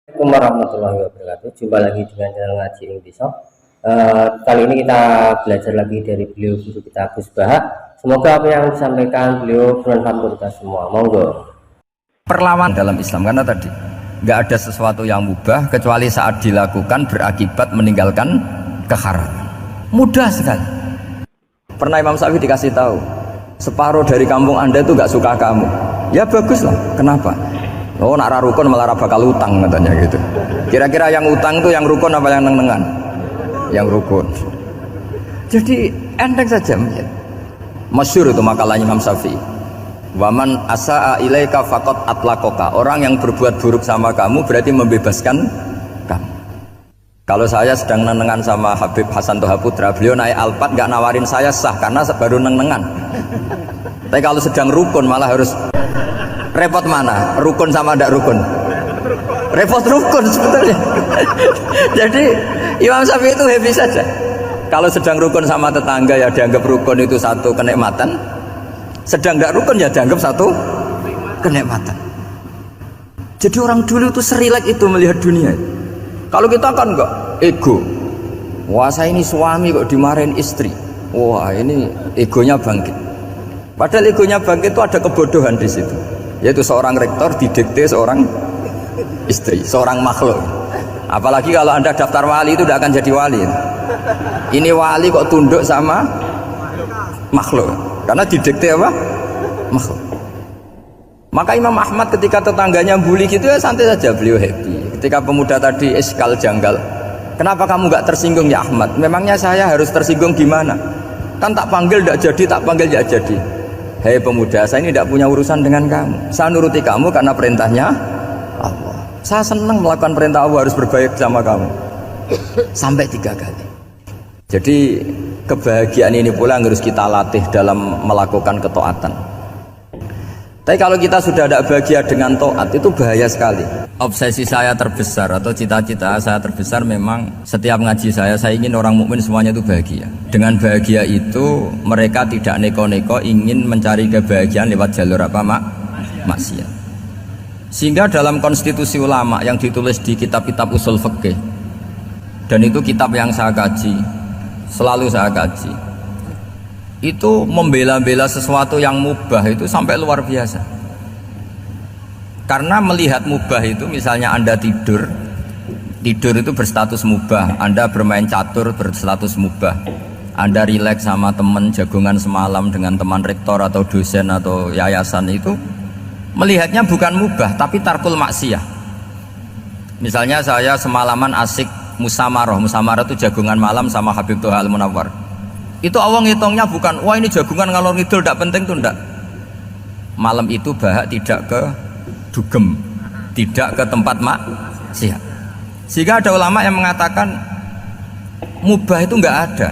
Assalamualaikum warahmatullahi wabarakatuh. Jumpa lagi dengan channel Ngaji Ing Pisau. Kali ini kita belajar lagi dari beliau guru kita Gus Baha. Semoga apa yang disampaikan beliau bermanfaat untuk kita semua. Monggo. Perlawan dalam Islam karena tadi nggak ada sesuatu yang mubah kecuali saat dilakukan berakibat meninggalkan keharaman. Mudah sekali. Pernah Imam Syafi'i dikasih tahu, separuh dari kampung Anda itu nggak suka kamu. Ya baguslah. Kenapa? Oh, nak rukun malah bakal utang katanya gitu. Kira-kira yang utang tuh yang rukun apa yang neng-nengan? Yang rukun. Jadi enteng saja. Masyhur itu makalahnya Imam Syafi'i. Waman asaa ilaika faqat atlaqaka. Orang yang berbuat buruk sama kamu berarti membebaskan kamu. Kalau saya sedang nenengan sama Habib Hasan Toha Putra, beliau naik Alphard nggak nawarin saya sah karena baru nenengan. Tapi kalau sedang rukun malah harus repot mana? Rukun sama tidak rukun? Repot rukun sebetulnya. Jadi Imam Syafi'i itu happy saja. Kalau sedang rukun sama tetangga ya dianggap rukun itu satu kenikmatan. Sedang tidak rukun ya dianggap satu kenikmatan. Jadi orang dulu itu serilek itu melihat dunia. Kalau kita kan enggak, ego. Wah saya ini suami kok dimarahin istri. Wah ini egonya bangkit. Padahal egonya bangkit itu ada kebodohan di situ. Yaitu seorang rektor didikte seorang istri, seorang makhluk. Apalagi kalau Anda daftar wali itu tidak akan jadi wali. Ini wali kok tunduk sama makhluk. Karena didikte apa? Makhluk. Maka Imam Ahmad ketika tetangganya bully gitu ya santai saja, beliau happy. Ketika pemuda tadi iskal janggal, kenapa kamu gak tersinggung ya Ahmad? Memangnya saya harus tersinggung gimana? Kan tak panggil tidak jadi, tak panggil tidak jadi. Hei pemuda, saya ini tidak punya urusan dengan kamu. Saya nuruti kamu karena perintahnya Allah. Saya senang melakukan perintah Allah, harus berbaik sama kamu. Sampai 3 kali. Jadi kebahagiaan ini pula yang harus kita latih dalam melakukan ketaatan. Tapi kalau kita sudah tidak bahagia dengan taat, itu bahaya sekali. Obsesi saya terbesar atau cita-cita saya terbesar memang setiap ngaji saya ingin orang mukmin semuanya itu bahagia. Dengan bahagia itu mereka tidak neko-neko ingin mencari kebahagiaan lewat jalur apa maksiat. Sehingga dalam konstitusi ulama yang ditulis di kitab-kitab usul fikih, dan itu kitab yang saya kaji, selalu saya kaji, itu membela-bela sesuatu yang mubah itu sampai luar biasa. Karena melihat mubah itu, misalnya Anda tidur itu berstatus mubah. Anda bermain catur berstatus mubah. Anda rileks sama teman jagungan semalam dengan teman rektor atau dosen atau yayasan, itu melihatnya bukan mubah tapi tarkul maksiyah. Misalnya saya semalaman asik musamarah itu jagungan malam sama Habib Toha Al-Munawwar. Itu Allah ngitungnya bukan wah ini jagungan ngalor ngidul tidak penting, itu enggak. Malam itu bahak tidak ke dugem, tidak ke tempat maksiat. Sehingga ada ulama yang mengatakan mubah itu enggak ada.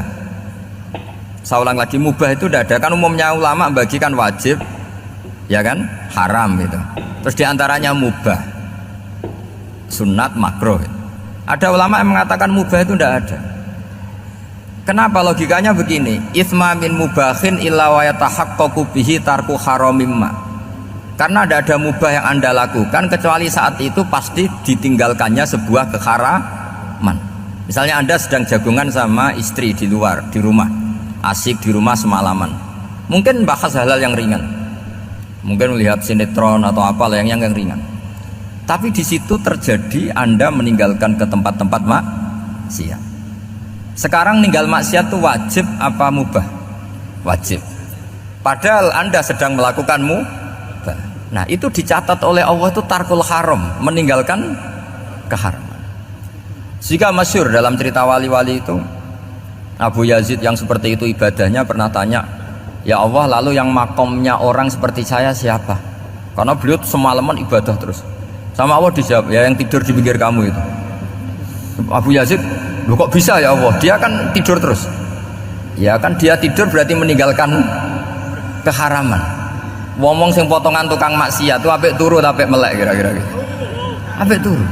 Saya ulang lagi, mubah itu enggak ada. Kan umumnya ulama bagikan wajib, ya kan, haram itu. Terus diantaranya mubah, sunat, makruh. Ada ulama yang mengatakan mubah itu enggak ada. Kenapa? Logikanya begini, itsma min mubahin illa wa yatahaqqaqu bihi tarku haramimma. Karena tidak ada mubah yang Anda lakukan kecuali saat itu pasti ditinggalkannya sebuah keharaman. Misalnya Anda sedang jagungan sama istri di luar, di rumah, asik di rumah semalaman. Mungkin bahas hal-hal yang ringan, mungkin melihat sinetron atau apa yang ringan. Tapi di situ terjadi Anda meninggalkan ke tempat-tempat maksiat. Sekarang ninggal maksiat itu wajib apa mubah? Wajib. Padahal Anda sedang melakukan mubah. Nah itu dicatat oleh Allah itu tarkul haram, meninggalkan keharaman. Jika masyhur dalam cerita wali-wali itu, Abu Yazid yang seperti itu ibadahnya pernah tanya, ya Allah lalu yang makomnya orang seperti saya siapa? Karena beliau semalaman ibadah terus. Sama Allah dijawab, ya yang tidur di pinggir kamu itu. Abu Yazid, loh kok bisa ya Allah? Dia kan tidur terus. Ya kan dia tidur berarti meninggalkan keharaman. Ngomong sing potongan tukang maksiat tuh apik turu apik melek kira-kira gitu. Apik turu.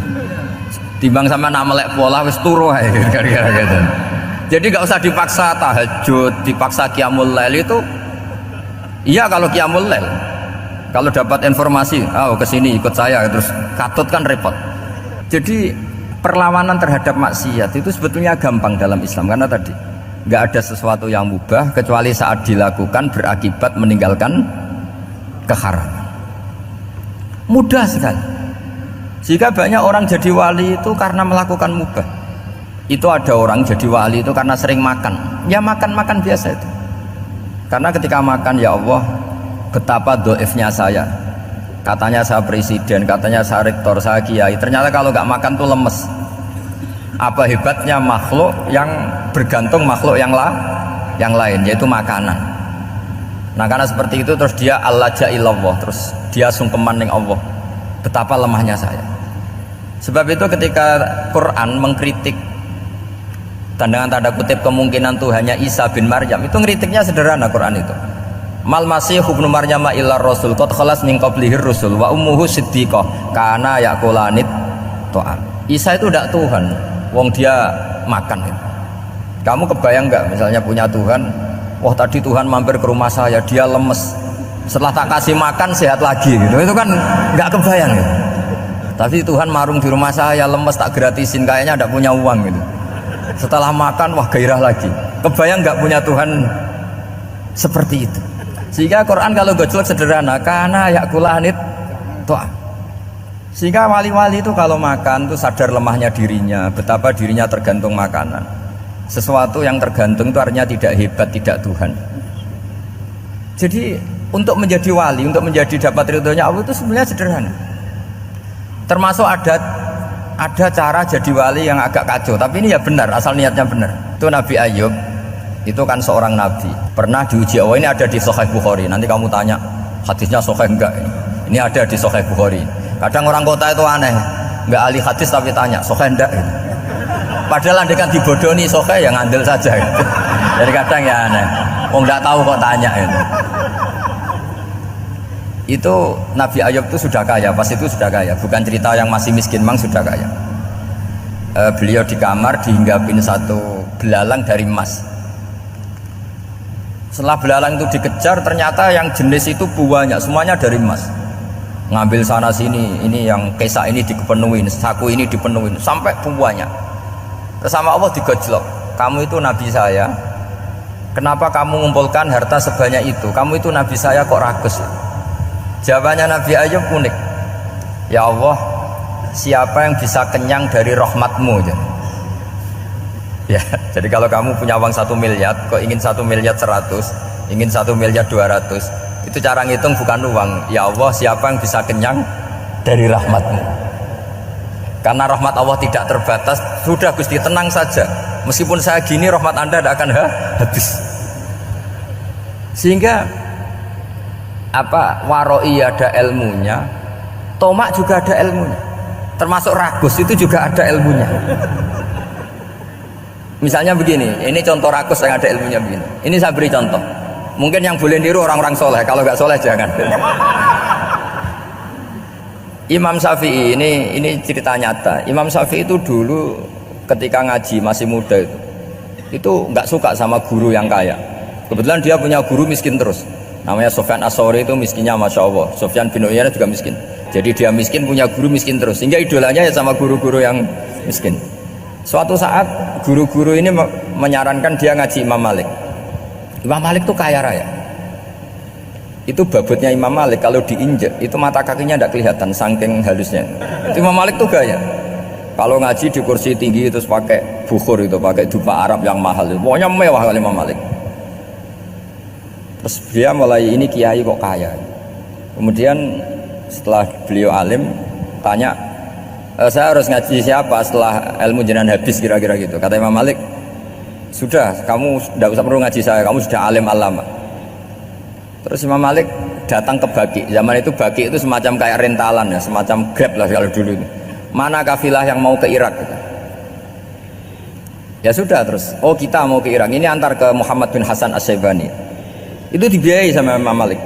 Timbang sama nak melek pola wis turu ae kira-kira gitu. Jadi enggak usah dipaksa tahajud, dipaksa qiyamul lail itu. Iya kalau qiyamul lail. Kalau dapat informasi, oh kesini ikut saya terus katut kan repot. Jadi perlawanan terhadap maksiat itu sebetulnya gampang dalam Islam, karena tadi nggak ada sesuatu yang mubah kecuali saat dilakukan berakibat meninggalkan keharaman. Mudah sekali. Jika banyak orang jadi wali itu karena melakukan mubah. Itu ada orang jadi wali itu karena sering makan. Ya makan-makan biasa itu. Karena ketika makan, ya Allah, betapa doifnya saya. Katanya saya presiden, katanya saya rektor, saya kiai. Ternyata kalau nggak makan tuh lemes. Apa hebatnya makhluk yang bergantung makhluk yang lain, yaitu makanan. Nah karena seperti itu terus dia al-laja'illallah, terus dia sungkeman ning Allah. Betapa lemahnya saya. Sebab itu ketika Quran mengkritik dan dengan tanda kutip kemungkinan Tuhannya Isa bin Maryam, itu ngeritiknya sederhana Quran itu. Mal masih ibnu Maryam illa rasul qad khalas min qablihi rusul wa ummuhu siddiqah kana yaqulanit ta'am. Isa itu tidak Tuhan, wong dia makan itu. Kamu kebayang nggak misalnya punya Tuhan, wah tadi Tuhan mampir ke rumah saya, dia lemes, setelah tak kasih makan sehat lagi gitu. Itu kan nggak kebayang gitu. Tapi Tuhan marung di rumah saya, lemes tak gratisin, kayaknya tidak punya uang gitu. Setelah makan wah gairah lagi. Kebayang nggak punya Tuhan seperti itu. Sehingga Quran kalau gojlok sederhana, karena yakulanit to'am. Sehingga wali-wali itu kalau makan itu sadar lemahnya dirinya, betapa dirinya tergantung makanan. Sesuatu yang tergantung itu artinya tidak hebat, tidak Tuhan. Jadi untuk menjadi wali, untuk menjadi dapat ridhonya Allah itu sebenarnya sederhana. Termasuk ada cara jadi wali yang agak kacau, tapi ini ya benar, asal niatnya benar. Itu Nabi Ayub, itu kan seorang nabi, pernah diuji Allah. Ini ada di Sahih Bukhari. Nanti kamu tanya hadisnya sahih enggak, ini ada di Sahih Bukhari. Kadang orang kota itu aneh, enggak ahli hadis tapi tanya sahih enggak gitu. Padahal andekan dibodoni sahih ya ngandel saja gitu. Jadi kadang ya aneh, oh enggak tahu kok tanya gitu. Itu Nabi Ayub itu sudah kaya, pas itu sudah kaya, bukan cerita yang masih miskin, memang sudah kaya. Beliau di kamar dihinggapin satu belalang dari emas. Setelah belalang itu dikejar, ternyata yang jenis itu buahnya semuanya dari emas. Ngambil sana sini, ini yang kesak ini dipenuhin, saku ini dipenuhin, sampai buahnya. Terus sama Allah digojlok, kamu itu nabi saya, kenapa kamu mengumpulkan harta sebanyak itu? Kamu itu nabi saya kok rakus? Jawabannya Nabi Ayub unik. Ya Allah, siapa yang bisa kenyang dari rahmatmu? Ya, jadi kalau kamu punya uang 1 miliar, kok ingin 1 miliar 100, ingin 1 miliar 200, itu cara ngitung bukan uang. Ya Allah, siapa yang bisa kenyang dari rahmatmu? Karena rahmat Allah tidak terbatas. Sudah Gusti, tenang saja, meskipun saya gini rahmat Anda tidak akan habis. Sehingga waroi ada ilmunya, tomak juga ada ilmunya, termasuk ragus itu juga ada ilmunya. Misalnya begini, ini contoh rakus yang ada ilmunya begini. Ini saya beri contoh. Mungkin yang boleh niru orang-orang soleh, kalau nggak soleh jangan. Imam Syafi'i, ini cerita nyata. Imam Syafi'i itu dulu ketika ngaji masih muda itu nggak suka sama guru yang kaya. Kebetulan dia punya guru miskin terus. Namanya Sufyan As-Tsauri, itu miskinnya Masya Allah. Sufyan bin Uyainah juga miskin. Jadi dia miskin, punya guru miskin terus. Sehingga idolanya ya sama guru-guru yang miskin. Suatu saat guru-guru ini menyarankan dia ngaji Imam Malik. Imam Malik itu kaya raya. Itu babutnya Imam Malik kalau diinjek itu mata kakinya tidak kelihatan saking halusnya. Itu Imam Malik tuh gaya. Kalau ngaji di kursi tinggi terus pakai bukhur itu, pakai dupa Arab yang mahal. Pokoknya mewah kali Imam Malik. Terus dia mulai, ini kiai kok kaya. Kemudian setelah beliau alim tanya, saya harus ngaji siapa setelah ilmu jenengan habis kira-kira gitu. Kata Imam Malik, sudah kamu tidak usah perlu ngaji saya, kamu sudah alim alama. Terus Imam Malik datang ke Baki. Zaman itu Baki itu semacam kayak rentalan ya, semacam Grab lah kalau dulu itu. Mana kafilah yang mau ke Irak gitu. Ya sudah terus, oh kita mau ke Irak, ini antar ke Muhammad bin Hasan As-Syaibani. Itu dibiayai sama Imam Malik.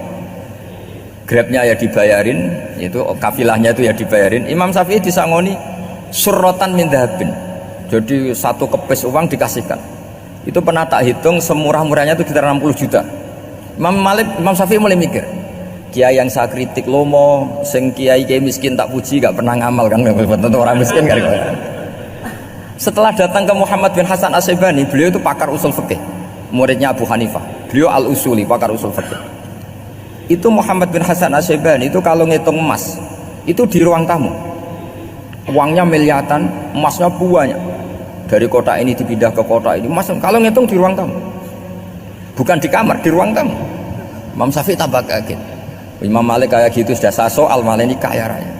Grabnya ya dibayarin, itu kafilahnya itu ya dibayarin. Imam Syafi'i disangoni surrotan min dhahabin. Jadi satu kepes uang dikasihkan. Itu pernah tak hitung semurah-murahnya itu sekitar 60 juta. Imam Syafi'i mulai mikir, kiai yang saya kritik lomo, sing kiai miskin tak puji gak pernah ngamal kan, tentu orang miskin kan. Setelah datang ke Muhammad bin Hasan Asy'ibani, beliau itu pakar usul fikih, muridnya Abu Hanifah. Beliau al-usuli, pakar usul fikih. Itu Muhammad bin Hasan Asy'ibani itu kalau ngitung emas, itu di ruang tamu. Uangnya miliaran, emasnya banyak. Dari kota ini dipindah ke kota ini, emas kalau ngitung di ruang tamu. Bukan di kamar, di ruang tamu. Imam Syafi'i tambah kaget. Imam Malik kayak gitu sudah saya soal, malah ini kaya raya.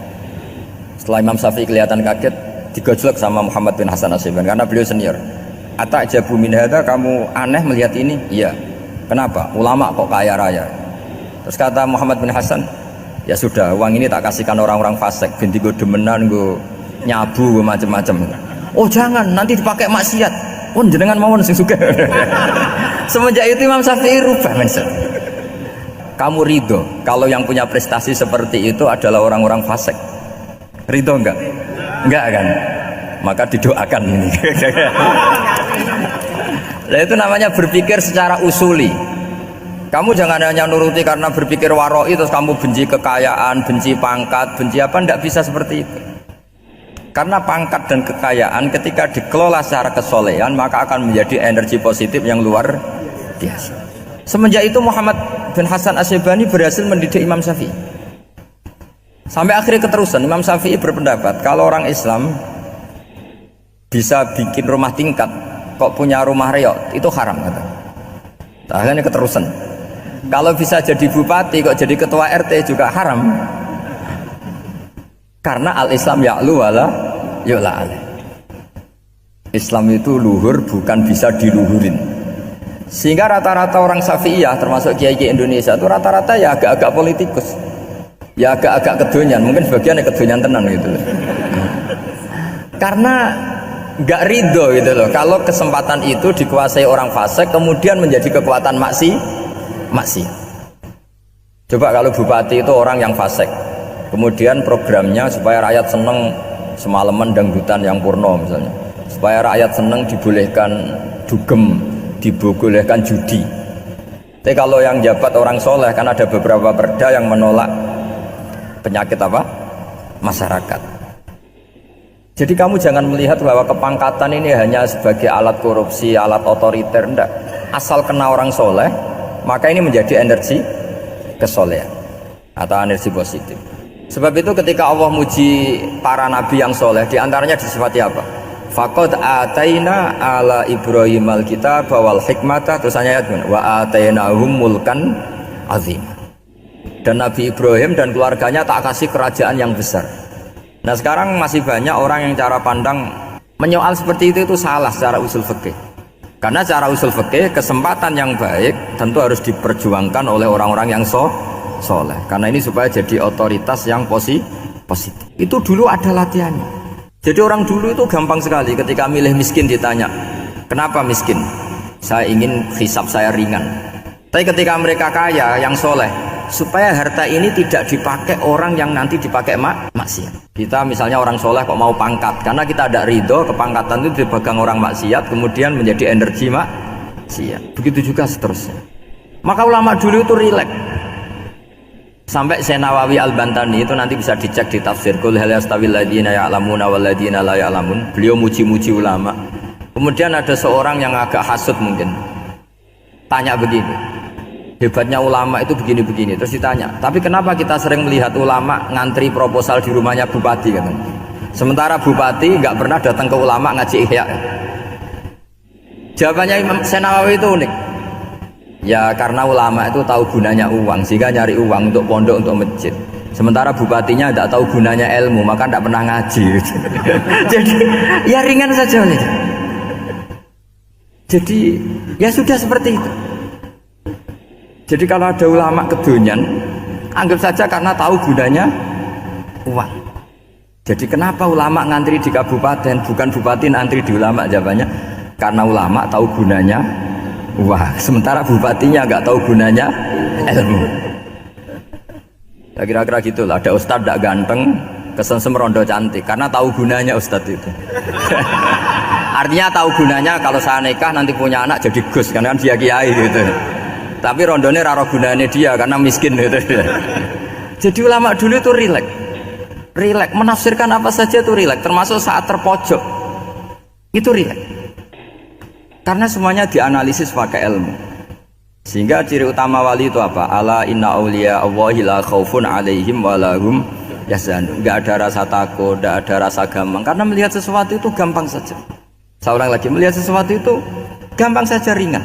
Setelah Imam Syafi'i kelihatan kaget, digojlok sama Muhammad bin Hasan Asy'ibani karena beliau senior. Atajabu min hadza, kamu aneh melihat ini? Iya. Kenapa? Ulama kok kaya raya. Terus kata Muhammad bin Hasan, ya sudah, uang ini tak kasihkan orang-orang fasik, binti gue demenan, gue nyabu, gue macem-macem. Oh jangan, nanti dipakai maksiat. Oh jenengan mawon sing sugih. Semenjak itu Imam Syafi'i rubah mindset. Kamu ridho kalau yang punya prestasi seperti itu adalah orang-orang fasik? Ridho enggak? Enggak kan? Maka didoakan ini. Nah, itu namanya berpikir secara usuli. Kamu jangan hanya nuruti karena berpikir waroi terus kamu benci kekayaan, benci pangkat, benci apa, enggak bisa seperti itu. Karena pangkat dan kekayaan ketika dikelola secara kesolehan maka akan menjadi energi positif yang luar biasa. Semenjak itu Muhammad bin Hasan Asy'ibani berhasil mendidik Imam Syafi'i. Sampai akhirnya keterusan Imam Syafi'i berpendapat kalau orang Islam bisa bikin rumah tingkat kok punya rumah reot itu haram kata. Akhirnya keterusan. Kalau bisa jadi bupati kok jadi ketua RT juga haram. Karena al-Islam ya'lu wala yu'la alaih. Islam itu luhur bukan bisa diluhurin. Sehingga rata-rata orang Syafi'iyah termasuk kiai-kiai Indonesia itu rata-rata ya agak-agak politikus. Ya agak-agak kedonyan, mungkin sebagian kedonyan tenan gitu. Karena nggak ridho gitu loh. Kalau kesempatan itu dikuasai orang fasik kemudian menjadi kekuatan maksiat. Coba kalau bupati itu orang yang fasik. Kemudian programnya supaya rakyat seneng semalaman dangdutan yang purno misalnya, supaya rakyat seneng dibolehkan dugem, dibolehkan judi. Tapi kalau yang jabat orang soleh kan ada beberapa perda yang menolak penyakit apa? Masyarakat. Jadi kamu jangan melihat bahwa kepangkatan ini hanya sebagai alat korupsi, alat otoriter, enggak. Asal kena orang soleh maka ini menjadi energi kesolehan atau energi positif. Sebab itu ketika Allah muji para nabi yang soleh, diantaranya disifati apa? Faqad ataina ala Ibrahim al-kitab wal hikmata, terus ayat wa atainahum mulkan azim. Dan Nabi Ibrahim dan keluarganya tak kasih kerajaan yang besar. Nah sekarang masih banyak orang yang cara pandang menyoal seperti itu salah secara usul fikih. Karena secara usul fikih kesempatan yang baik tentu harus diperjuangkan oleh orang-orang yang soleh, karena ini supaya jadi otoritas yang positif. Itu dulu ada latihannya. Jadi orang dulu itu gampang sekali ketika milih miskin ditanya, kenapa miskin? Saya ingin hisab saya ringan. Tapi ketika mereka kaya yang soleh, supaya harta ini tidak dipakai orang yang nanti dipakai maksiat. Kita misalnya orang soleh kok mau pangkat, karena kita ada ridho kepangkatan itu dipegang orang maksiat kemudian menjadi energi maksiat. Begitu juga seterusnya. Maka ulama dulu itu rileks. Sampai Syekh Nawawi Al-Bantani itu nanti bisa dicek di tafsir Qul hal yastawil ladzina ya'lamuna wal ladzina la ya'lamun. Beliau muji-muji ulama. Kemudian ada seorang yang agak hasud mungkin. Tanya begini. Hebatnya ulama itu begini-begini. Terus ditanya, "Tapi kenapa kita sering melihat ulama ngantri proposal di rumahnya bupati kan? Sementara bupati nggak pernah datang ke ulama ngaji ihya." Jawabannya Imam Syekh Nawawi itu unik. Ya karena ulama itu tahu gunanya uang sehingga nyari uang untuk pondok, untuk masjid. Sementara bupatinya tidak tahu gunanya ilmu maka tidak pernah ngaji. Jadi ya ringan saja nih. Jadi ya sudah seperti itu. Jadi kalau ada ulama kedonyan anggap saja karena tahu gunanya uang. Jadi kenapa ulama ngantri di kabupaten bukan bupati ngantri di ulama? Jawabannya karena ulama tahu gunanya wah, sementara bupatinya nggak tahu gunanya ilmu. Ya kira-kira gitulah. Ada ustadz tidak ganteng, kesensem rondo cantik, karena tahu gunanya ustadz itu. Artinya tahu gunanya kalau saya nikah nanti punya anak jadi gus, karena kan dia kiai gitu. tapi rondone raro gunanya dia karena miskin gitu. Jadi ulama dulu itu rileks menafsirkan apa saja itu rileks, termasuk saat terpojok itu rileks karena semuanya dianalisis pakai ilmu. Sehingga ciri utama wali itu apa? Ala inna awliya Allahi la khaufun alaihim walahum yahzanun. Enggak ada rasa takut, enggak ada rasa gampang, karena melihat sesuatu itu gampang saja. Saya ulang lagi, melihat sesuatu itu gampang saja, ringan.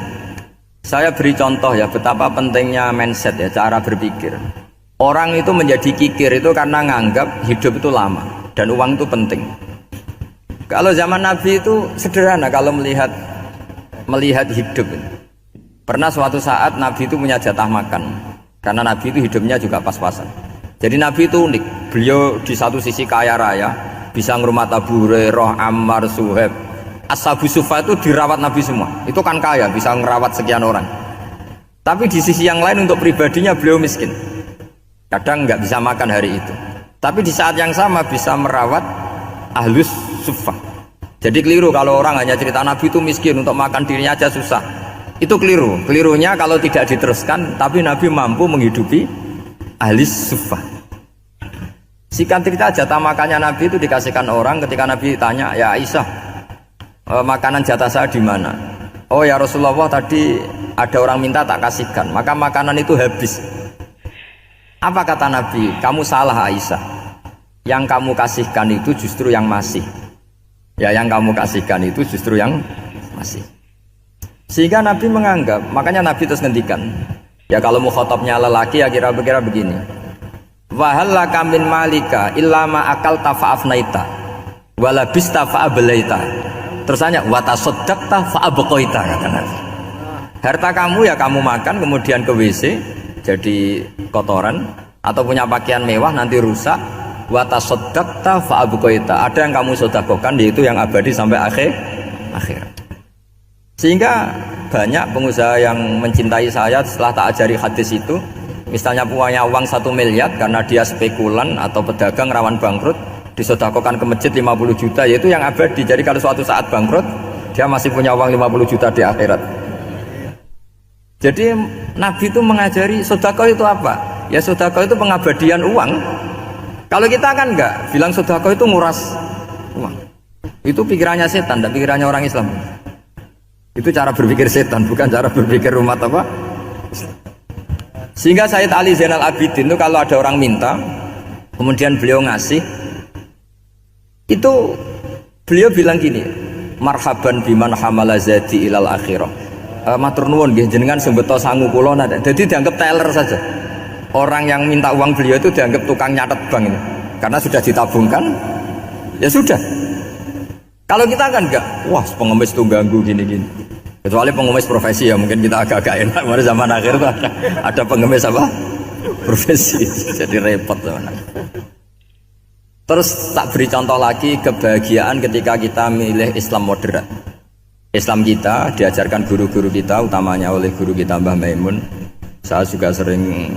Saya beri contoh ya betapa pentingnya mindset ya, cara berpikir. Orang itu menjadi kikir itu karena nganggap hidup itu lama dan uang itu penting. Kalau zaman Nabi itu sederhana kalau melihat hidup. Pernah suatu saat Nabi itu punya jatah makan, karena Nabi itu hidupnya juga pas-pasan. Jadi Nabi itu unik, beliau di satu sisi kaya raya, bisa ngurmat Abu Hurairah, Ammar, Suhaib, Ashabu Sufa itu dirawat Nabi semua. Itu kan kaya, bisa ngerawat sekian orang. Tapi di sisi yang lain untuk pribadinya beliau miskin. Kadang nggak bisa makan hari itu. Tapi di saat yang sama bisa merawat Ahlus Sufa. Jadi keliru kalau orang hanya cerita Nabi itu miskin, untuk makan dirinya aja susah. Itu keliru. Kelirunya kalau tidak diteruskan, tapi Nabi mampu menghidupi ahli suffah. Singkat cerita, jatah makannya Nabi itu dikasihkan orang. Ketika Nabi tanya, ya Aisyah, makanan jatah saya di mana? Oh ya Rasulullah, tadi ada orang minta tak kasihkan, maka makanan itu habis. Apa kata Nabi? Kamu salah Aisyah. Yang kamu kasihkan itu justru yang masih. Ya, yang kamu kasihkan itu justru yang masih. Sehingga Nabi menganggap, makanya Nabi terus ngendikan, ya kalau mukhatabnya lelaki ya kira-kira begini. Wa hal laka min malika illa ma akalta fa'afnaita wa labista fa'ablaita. Terus tanya wa tasaddaqta fa'abqaita, kata Nabi. Harta kamu ya kamu makan kemudian ke WC jadi kotoran, atau punya pakaian mewah nanti rusak. Wa tasaddaqta fa'abqaita. Ada yang kamu sedekahkan yaitu yang abadi sampai akhir. Sehingga banyak pengusaha yang mencintai saya setelah tak ajari hadis itu, misalnya punya uang 1 miliar karena dia spekulan atau pedagang rawan bangkrut, disedekahkan ke masjid 50 juta, yaitu yang abadi. Jadi kalau suatu saat bangkrut, dia masih punya uang 50 juta di akhirat. Jadi Nabi itu mengajari sedekah itu apa? Ya sedekah itu pengabadian uang. Kalau kita kan enggak, bilang sedekah itu nguras uang. Itu pikirannya setan, dan pikirannya orang Islam. Itu cara berpikir setan, bukan cara berpikir umat apa. Sehingga Sayyid Ali Zainal Abidin itu kalau ada orang minta, kemudian beliau ngasih, itu beliau bilang gini, marhaban biman hamala zati ilal akhirah. Matur nuwun nggih jenengan sing beto sangu kula nate. Jadi dianggap teller saja. Orang yang minta uang beliau itu dianggap tukang nyatet bank ini. Karena sudah ditabungkan, ya sudah. Kalau kita kan enggak, wah pengemis itu ganggu gini-gini. Kecuali pengemis profesi ya mungkin kita agak-agak enak. Pada zaman akhir itu ada pengemis apa? Profesi. Jadi repot zaman akhir. Terus tak beri contoh lagi kebahagiaan ketika kita milih Islam moderat. Islam kita diajarkan guru-guru kita, utamanya oleh guru kita Mbah Maimun. Saya juga sering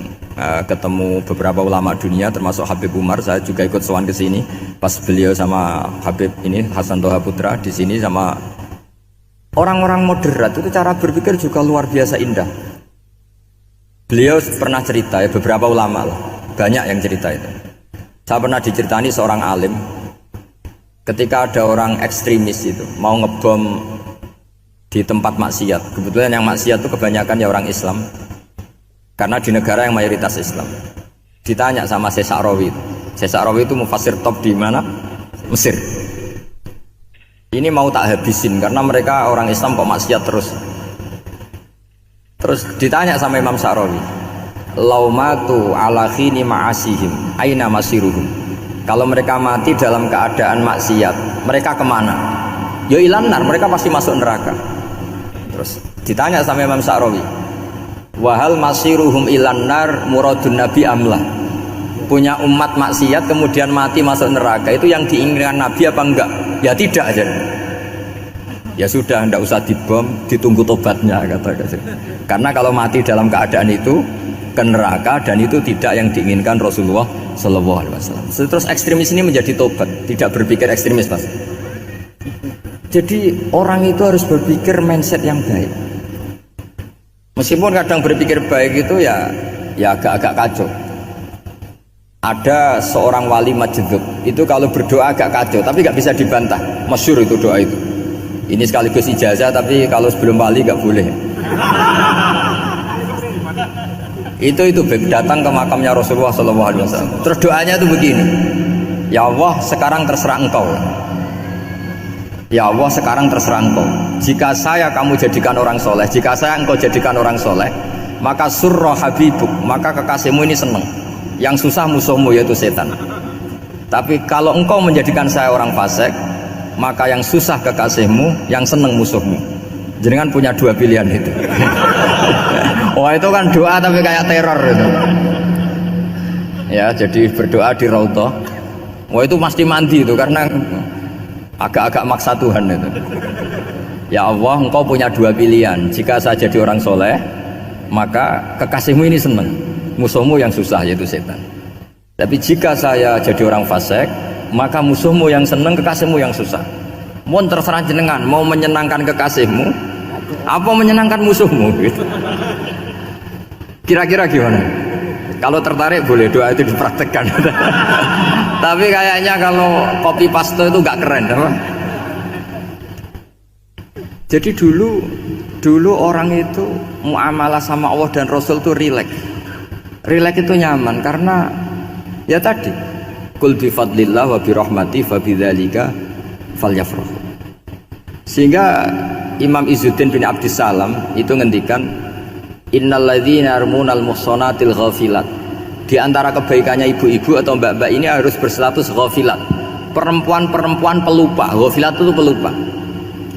ketemu beberapa ulama dunia termasuk Habib Umar. Saya juga ikut sowan ke sini pas beliau sama Habib ini Hasan Toha Putra di sini sama orang-orang moderat. Itu cara berpikir juga luar biasa indah. Beliau pernah cerita ya, beberapa ulama lah, banyak yang cerita itu. Saya pernah diceritani seorang alim ketika ada orang ekstremis itu mau ngebom di tempat maksiat. Kebetulan yang maksiat itu kebanyakan ya orang Islam. Karena di negara yang mayoritas Islam. Ditanya sama Syekh Sa'rawi. Syekh Sa'rawi itu mufassir top di mana? Mesir. Ini mau tak habisin karena mereka orang Islam kok maksiat terus. Terus ditanya sama Imam Sa'rawi, laumatu ala khini ma'asihim aina masiruhum. Kalau mereka mati dalam keadaan maksiat, mereka kemana? Ya ilanar, mereka pasti masuk neraka. Terus ditanya sama Imam Sa'rawi, wahal masiruhum ilanar muradun nabi amlah. Punya umat maksiat kemudian mati masuk neraka, itu yang diinginkan Nabi apa enggak? Ya tidak aja. Ya sudah, enggak usah dibom, ditunggu tobatnya kata. Karena kalau mati dalam keadaan itu ke neraka, dan itu tidak yang diinginkan Rasulullah Shallallahu Alaihi Wasallam. Terus ekstremis ini menjadi tobat, tidak berpikir ekstremis mas. Jadi orang itu harus berpikir mindset yang baik. Meskipun kadang berpikir baik itu ya agak-agak kacau. Ada seorang wali majdzub itu kalau berdoa agak kacau, tapi nggak bisa dibantah. Masyhur itu doa itu. Ini sekaligus ijazah, tapi kalau sebelum wali nggak boleh. Itu datang ke makamnya Rasulullah SAW. Terus doanya itu begini. Ya Allah, sekarang terserah engkau. Ya Allah, sekarang terserah engkau. Jika saya kamu jadikan orang soleh, jika saya engkau jadikan orang soleh, maka surra habibuk, maka kekasihmu ini senang. Yang susah musuhmu yaitu setan. Tapi kalau engkau menjadikan saya orang fasik, maka yang susah kekasihmu, yang senang musuhmu. Jenengan punya dua pilihan itu. Wah, itu kan doa tapi kayak teror itu. Ya, jadi berdoa di Raudhah. Wah, itu mesti mandi itu karena agak-agak maksa Tuhan itu. Ya Allah, engkau punya dua pilihan. Jika saya jadi orang soleh, maka kekasihmu ini senang, musuhmu yang susah yaitu setan. Tapi jika saya jadi orang fasik, maka musuhmu yang senang, kekasihmu yang susah. Mohon terserah jenengan, mau menyenangkan kekasihmu apa menyenangkan musuhmu gitu. Kira-kira gimana? Kalau tertarik boleh doa itu dipraktekkan. Tapi kayaknya kalau copy paste itu nggak keren, apa? Jadi dulu orang itu muamalah sama Allah dan Rasul itu rileks. Rileks itu nyaman karena ya tadi, qul bi fadlillah wa bi rahmati fa bidzalika falyafrahu. Sehingga Imam Izzuddin bin Abdissalam itu ngendikan innalladzina yarmunal muhsanatil ghafilat. Di antara kebaikannya ibu-ibu atau mbak-mbak ini harus berstatus ghafilat. Perempuan-perempuan pelupa. Ghafilat itu pelupa.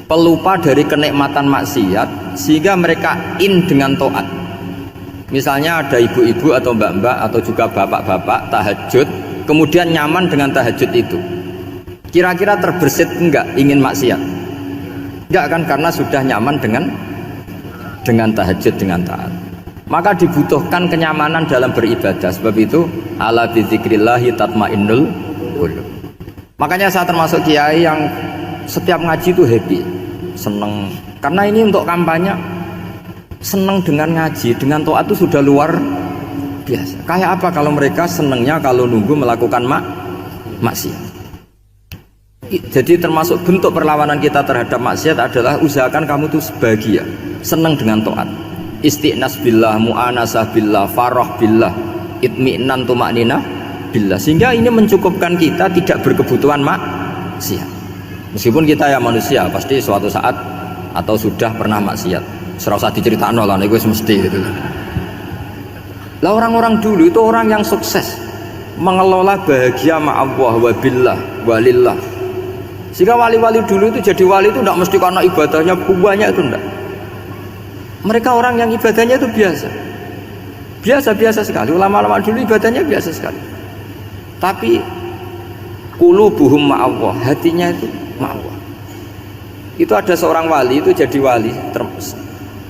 Pelupa dari kenikmatan maksiat sehingga mereka dengan taat. Misalnya ada ibu-ibu atau mbak-mbak atau juga bapak-bapak tahajud, kemudian nyaman dengan tahajud itu. Kira-kira terbersit enggak ingin maksiat? Enggak kan, karena sudah nyaman dengan tahajud, dengan taat. Maka dibutuhkan kenyamanan dalam beribadah. Sebab itu ala bidzikrillahi tatmainnul qulub. Makanya saya termasuk kiai yang setiap ngaji itu happy, seneng. Karena ini untuk kampanye, seneng dengan ngaji, dengan taat itu sudah luar biasa. Kayak apa kalau mereka senengnya kalau nunggu melakukan maksiat. Jadi termasuk bentuk perlawanan kita terhadap maksiat adalah usahakan kamu tuh bahagia, senang dengan taat, istiqnas billah, mu'anasah billah, farah billah, itmi'nan tumakninah billah. Sehingga ini mencukupkan kita tidak berkebutuhan maksiat. Meskipun kita ya manusia, pasti suatu saat atau sudah pernah maksiat. Serasa diceritakan lah, itu mesti gitu. Lah orang-orang dulu itu orang yang sukses mengelola bahagia ma'allah wa billah walillah. Jika wali-wali dulu itu jadi wali itu tidak mesti karena ibadahnya banyak, itu enggak. Mereka orang yang ibadahnya itu biasa sekali. Ulama-ulama dulu ibadahnya biasa sekali. Tapi qulubuhum ma'allah, hatinya itu ma'allah. Itu ada seorang wali itu jadi wali,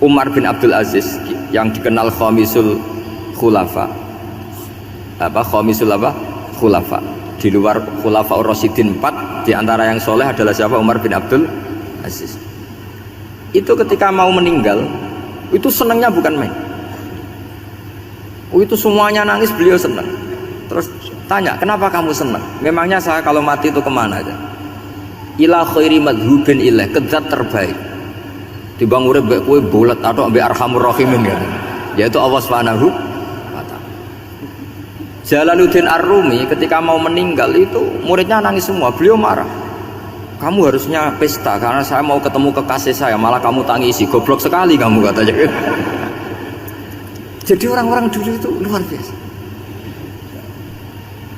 Umar bin Abdul Aziz yang dikenal khamisul khulafa. Khulafa. Di luar Khulafaur Rasyidin 4, di antara yang soleh adalah siapa? Umar bin Abdul Aziz. Itu ketika mau meninggal, itu senangnya bukan main. Itu semuanya nangis, beliau senang. Terus tanya, kenapa kamu senang? Memangnya saya kalau mati itu kemana aja? Ila khairi madhubin ilaih, ke zat terbaik. Dibang urip mbek kowe bolet atau mbek arhamur rahimin gitu. Yaitu Allah Subhanahu. Jalaluddin Ar-Rumi ketika mau meninggal itu muridnya nangis semua, beliau marah. Kamu harusnya pesta karena saya mau ketemu kekasih saya, malah kamu tangisi, goblok sekali kamu katanya. Jadi orang-orang dulu itu luar biasa.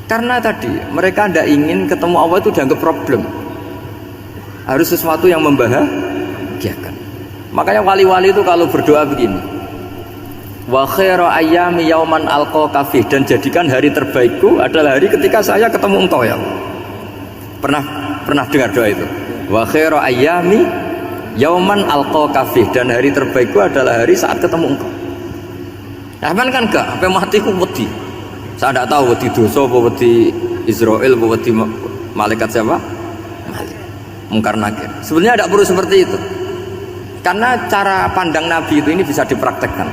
Karena tadi mereka tidak ingin ketemu Allah itu dianggap problem, harus sesuatu yang membahagiakan. Makanya wali-wali itu kalau berdoa begini, wa khairu ayyami yauman alqa kafih, dan jadikan hari terbaikku adalah hari ketika saya ketemu engkau ya Allah. Pernah dengar doa itu? Wa khairu ayyami yauman alqa kafih, dan hari terbaikku adalah hari saat ketemu engkau. Nah, kan enggak, sampai mati ku wedi. Saya tidak tahu wedi dosa apa wedi Israel apa wedi malaikat siapa? Malik. Mungkar Nakir. Sebenarnya tidak perlu seperti itu. Karena cara pandang Nabi itu ini bisa dipraktekkan.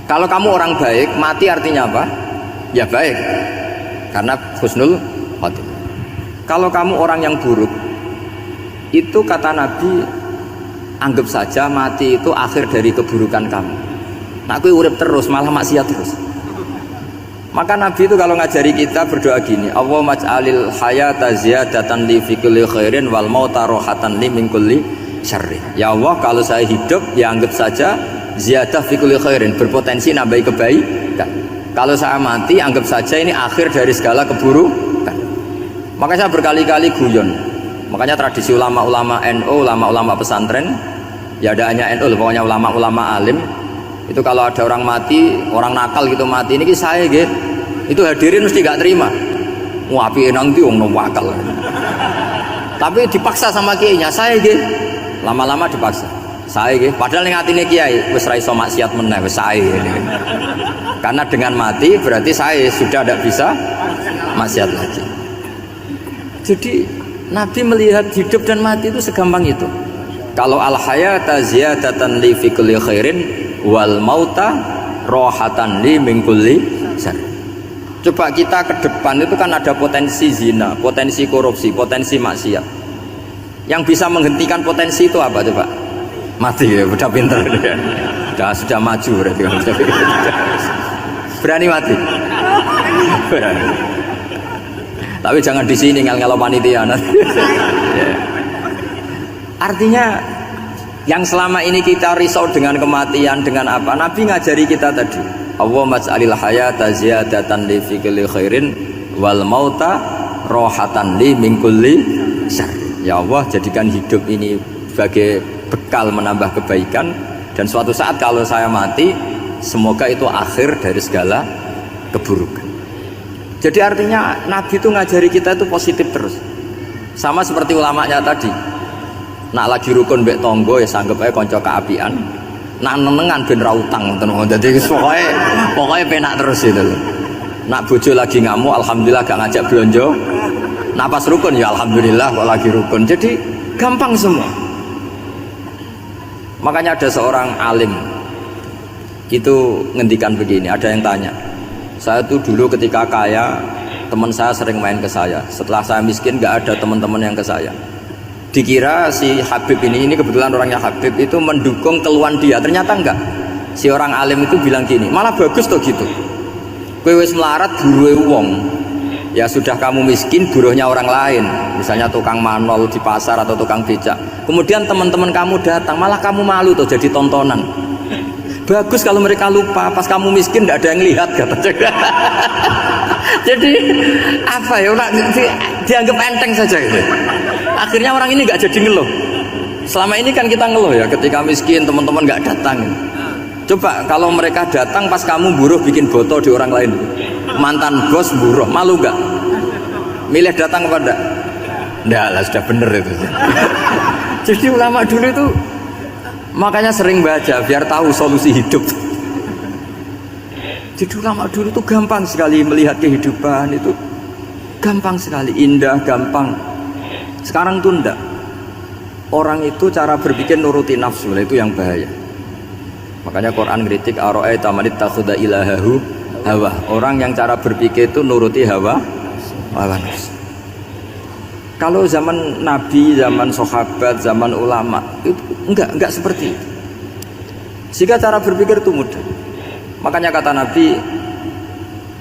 Kalau kamu orang baik, mati artinya apa? Ya baik, karena husnul khotimah. Kalau kamu orang yang buruk, itu kata Nabi, anggap saja mati itu akhir dari keburukan kamu. Nah, aku urip terus, malah maksiat terus. Maka Nabi itu kalau ngajari kita berdoa gini, Allahumma ij'alil hayata ziyadatan li fi kulli khairin wal mauta rohatan li min kulli syarri. Ya Allah, kalau saya hidup ya anggap saja ziyadah fi kulli khairin, berpotensi nambahi kebaikan. Kalau saya mati anggap saja ini akhir dari segala keburukan. Maka saya berkali-kali guyon. Makanya tradisi ulama-ulama NU, ulama-ulama pesantren, ya ada hanya NU, pokoknya ulama-ulama alim. Itu kalau ada orang mati, orang nakal gitu mati, ini saya gitu. Itu hadirin mesti gak terima. Wah, api nanti wong wakal. Tapi dipaksa sama kiainya, saya gitu. Lama-lama dipaksa. Saya gitu. Padahal ning atine kiai wis ra iso maksiat meneh wis saya gitu. Karena dengan mati berarti saya sudah tidak bisa maksiat lagi. Jadi Nabi melihat hidup dan mati itu segampang itu. Kalau al hayata ziyadatan li fi kulli khairin wal mauta rohatan li min kulli syarr. Coba kita ke depan itu kan ada potensi zina, potensi korupsi, potensi maksiat. Yang bisa menghentikan potensi itu apa coba? Mati ya, udah pinter ya. Sudah maju berarti. Berani mati. Berani. Tapi jangan di sini ngel-ngelo panitia. Ya. Artinya yang selama ini kita risau dengan kematian, dengan apa? Nabi ngajari kita tadi. Allahumma ij'alil hayata ziyadatan li fi kulli khairin wal mauta rohatan li min kulli syarr. Ya Allah, jadikan hidup ini sebagai bekal menambah kebaikan, dan suatu saat kalau saya mati, semoga itu akhir dari segala keburukan. Jadi artinya Nabi itu ngajari kita itu positif terus. Sama seperti ulamanya tadi. Nak lagi rukun mbek tonggo ya sanggep ae kanca keapian. Nak nenengan ben ra utang ngoten. Dadi pokoke penak terus itu. Nak bojo lagi ngamuk alhamdulillah gak ngajak blonjo. Nak pas rukun ya alhamdulillah kok lagi rukun. Jadi gampang semua. Makanya ada seorang alim itu ngendikan begini, ada yang tanya, saya tuh dulu ketika kaya teman saya sering main ke saya, setelah saya miskin gak ada teman-teman yang ke saya. Dikira si Habib ini kebetulan orangnya Habib itu mendukung keluhan dia, ternyata enggak. Si orang alim itu bilang gini, malah bagus tuh gitu, kowe wis melarat buruhe wong, ya sudah kamu miskin buruhnya orang lain, misalnya tukang manol di pasar atau tukang becak, kemudian teman-teman kamu datang, malah kamu malu tuh jadi tontonan. Bagus kalau mereka lupa pas kamu miskin tidak ada yang lihat katanya. Jadi apa ya, dianggap enteng saja gitu. Akhirnya orang ini nggak jadi ngeluh. Selama ini kan kita ngeluh ya ketika miskin teman-teman nggak datang. Coba kalau mereka datang pas kamu buruh bikin foto di orang lain, mantan bos buruh, malu nggak? Milih datang apa enggak? Enggak lah, sudah bener itu. Jadi ulama dulu itu makanya sering baca biar tahu solusi hidup. Jadi ulama dulu itu gampang sekali melihat kehidupan, itu gampang sekali, indah, gampang. Sekarang tuh enggak. Orang itu cara berpikir nuruti nafsu, itu yang bahaya. Makanya Quran kritik ara'aita man ittakhadha ilahahu hawa. Orang yang cara berpikir itu nuruti hawa nafsu. Kalau zaman Nabi, zaman sahabat, zaman ulama itu enggak seperti itu. Sehingga cara berpikir itu mudah. Makanya kata Nabi,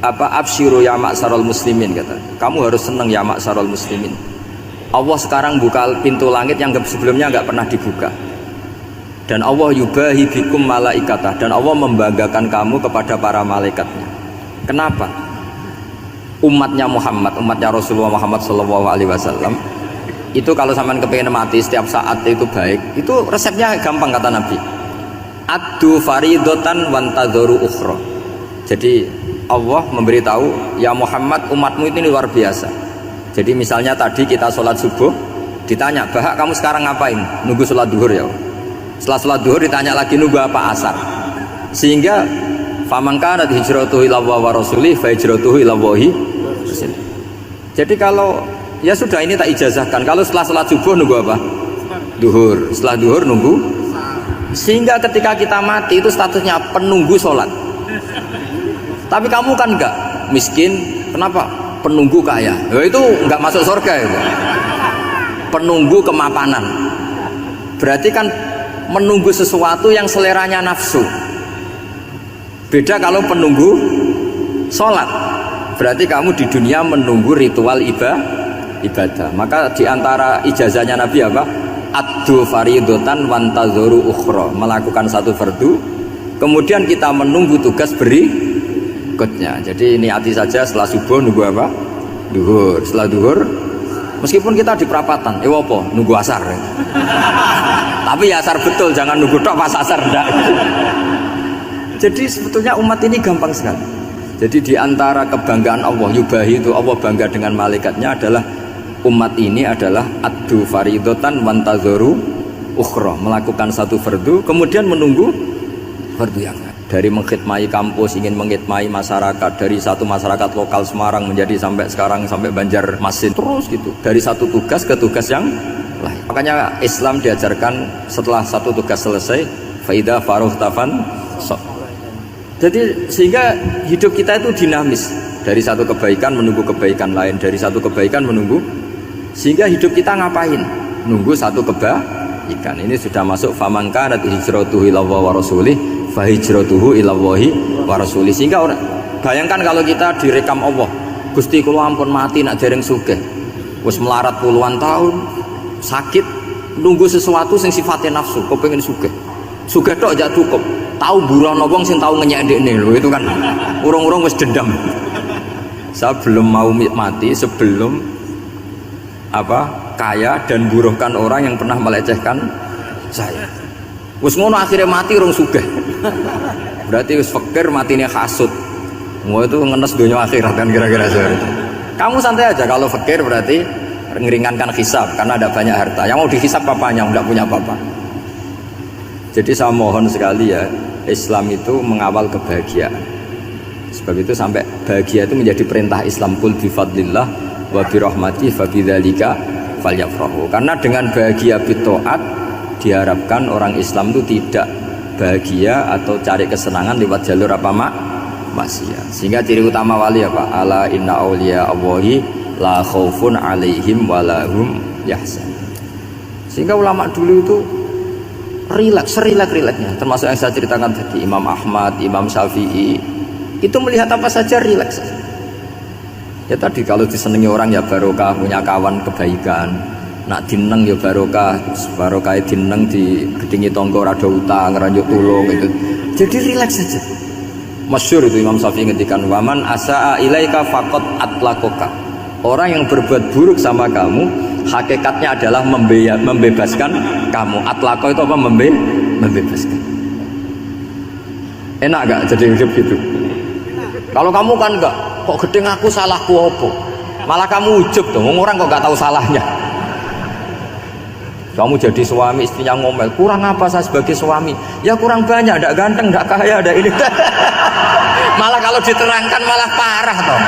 absyiru ya ma'syarul muslimin, kata. Kamu harus senang ya ma'syarul muslimin. Allah sekarang buka pintu langit yang sebelumnya enggak pernah dibuka. Dan Allah yubahi bikum malaikatah, dan Allah membanggakan kamu kepada para malaikatnya. Kenapa? Umatnya Muhammad, umatnya Rasulullah Muhammad SAW itu kalau sampean kepengin mati setiap saat itu baik, itu resepnya gampang kata Nabi. Addu faridotan wantadzoru ukhra. Jadi Allah memberitahu, ya Muhammad, umatmu ini luar biasa. Jadi misalnya tadi kita sholat subuh, ditanya, Bahak kamu sekarang ngapain? Nunggu sholat duhur ya. Setelah sholat duhur ditanya lagi nunggu apa asar. Sehingga faman kanat hijratuhu ila Allah wa rasulih fa hijratuhu ila Allahi. Jadi kalau ya sudah ini tak ijazahkan, kalau setelah sholat subuh nunggu apa? Duhur. Setelah duhur nunggu Sehingga ketika kita mati itu statusnya penunggu sholat. Tapi kamu kan enggak, miskin, kenapa? Penunggu kaya. Ya, itu enggak masuk surga itu. Penunggu kemapanan. Berarti kan menunggu sesuatu yang seleranya nafsu. Beda kalau penunggu sholat. Berarti kamu di dunia menunggu ritual ibadah. Maka diantara ijazahnya Nabi apa? Addu faridotan wantazuru ukhra, melakukan satu fardu kemudian kita menunggu tugas berikutnya. Jadi niati saja setelah subuh nunggu apa? Duhur. Setelah duhur meskipun kita di perapatan apa? Nunggu asar. Tapi ya asar betul, jangan nunggu tok pas asar enggak. Jadi sebetulnya umat ini gampang sekali. Jadi diantara kebanggaan Allah yubahi itu Allah bangga dengan malaikatnya adalah umat ini adalah addu faridotan wantazuru ukhra, melakukan satu fardu kemudian menunggu fardu yang lain. Dari mengkhidmati kampus, ingin mengkhidmati masyarakat, dari satu masyarakat lokal Semarang menjadi sampai sekarang sampai Banjarmasin, terus gitu dari satu tugas ke tugas yang lain. Makanya Islam diajarkan setelah satu tugas selesai faida faruhtafan so. Jadi sehingga hidup kita itu dinamis, dari satu kebaikan menunggu kebaikan lain, dari satu kebaikan menunggu. Sehingga hidup kita ngapain? Nunggu satu kebaikan. Ini sudah masuk faman kanat hijratuhu ilallah wa rasulih fa hijratuhu ilallahi wa rasulih. Sehingga orang bayangkan kalau kita direkam Allah, Gusti kula ampun mati nak dereng sugih. Wis melarat puluhan tahun, sakit, nunggu sesuatu sing sifatnya nafsu, kepengin sugih. Sugih tok aja cukup. Tahu burono wong sing tahu ngenyek ndekne lho, itu kan urung-urung wis dendam. Saya belum mau mati sebelum kaya dan buruhkan orang yang pernah melecehkan saya. Wis ngono akhirnya mati rong sugih. Berarti wis fakir matine hasud. Mau itu ngenes dunia akhirat kan kira-kira seperti itu. Kamu santai aja kalau fakir berarti meringankan hisab karena ada banyak harta. Yang mau dihisab papanya enggak punya apa-apa. Jadi saya mohon sekali ya, Islam itu mengawal kebahagiaan. Sebab itu sampai bahagia itu menjadi perintah Islam, kul bi fadlillah wa bi rahmati fa bidzalika falyafrahu. Karena dengan bahagia bitaat diharapkan orang Islam itu tidak bahagia atau cari kesenangan lewat jalur apa maksiat. Sehingga ciri utama wali apa? Ala inna auliya Allahi la khaufun alaihim wa lahum yahzan. Sehingga ulama dulu itu rileks-rileksnya, termasuk yang saya ceritakan tadi, Imam Ahmad, Imam Syafi'i, itu melihat apa saja rileks. Ya tadi kalau disenangi orang ya barokah, punya kawan kebaikan. Nak dineng ya barokah dineng di gedingi tonggo rada utang, ngeranjuk tulung itu. Jadi rileks saja. Masyhur itu Imam Syafi'i ngendikan, waman asaa ilaika faqad atlaqaka. Orang yang berbuat buruk sama kamu hakikatnya adalah membebaskan kamu. Atlaqo itu apa? Membebaskan. Enak gak jadi hidup gitu? Kalau kamu kan enggak, kok gedeng aku salahku apa? Malah kamu ujub tuh, orang kok gak tahu salahnya. Kamu jadi suami, istrinya ngomel, kurang apa saya sebagai suami? Ya kurang banyak, enggak ganteng, enggak kaya, enggak ini. Malah kalau diterangkan malah parah toh.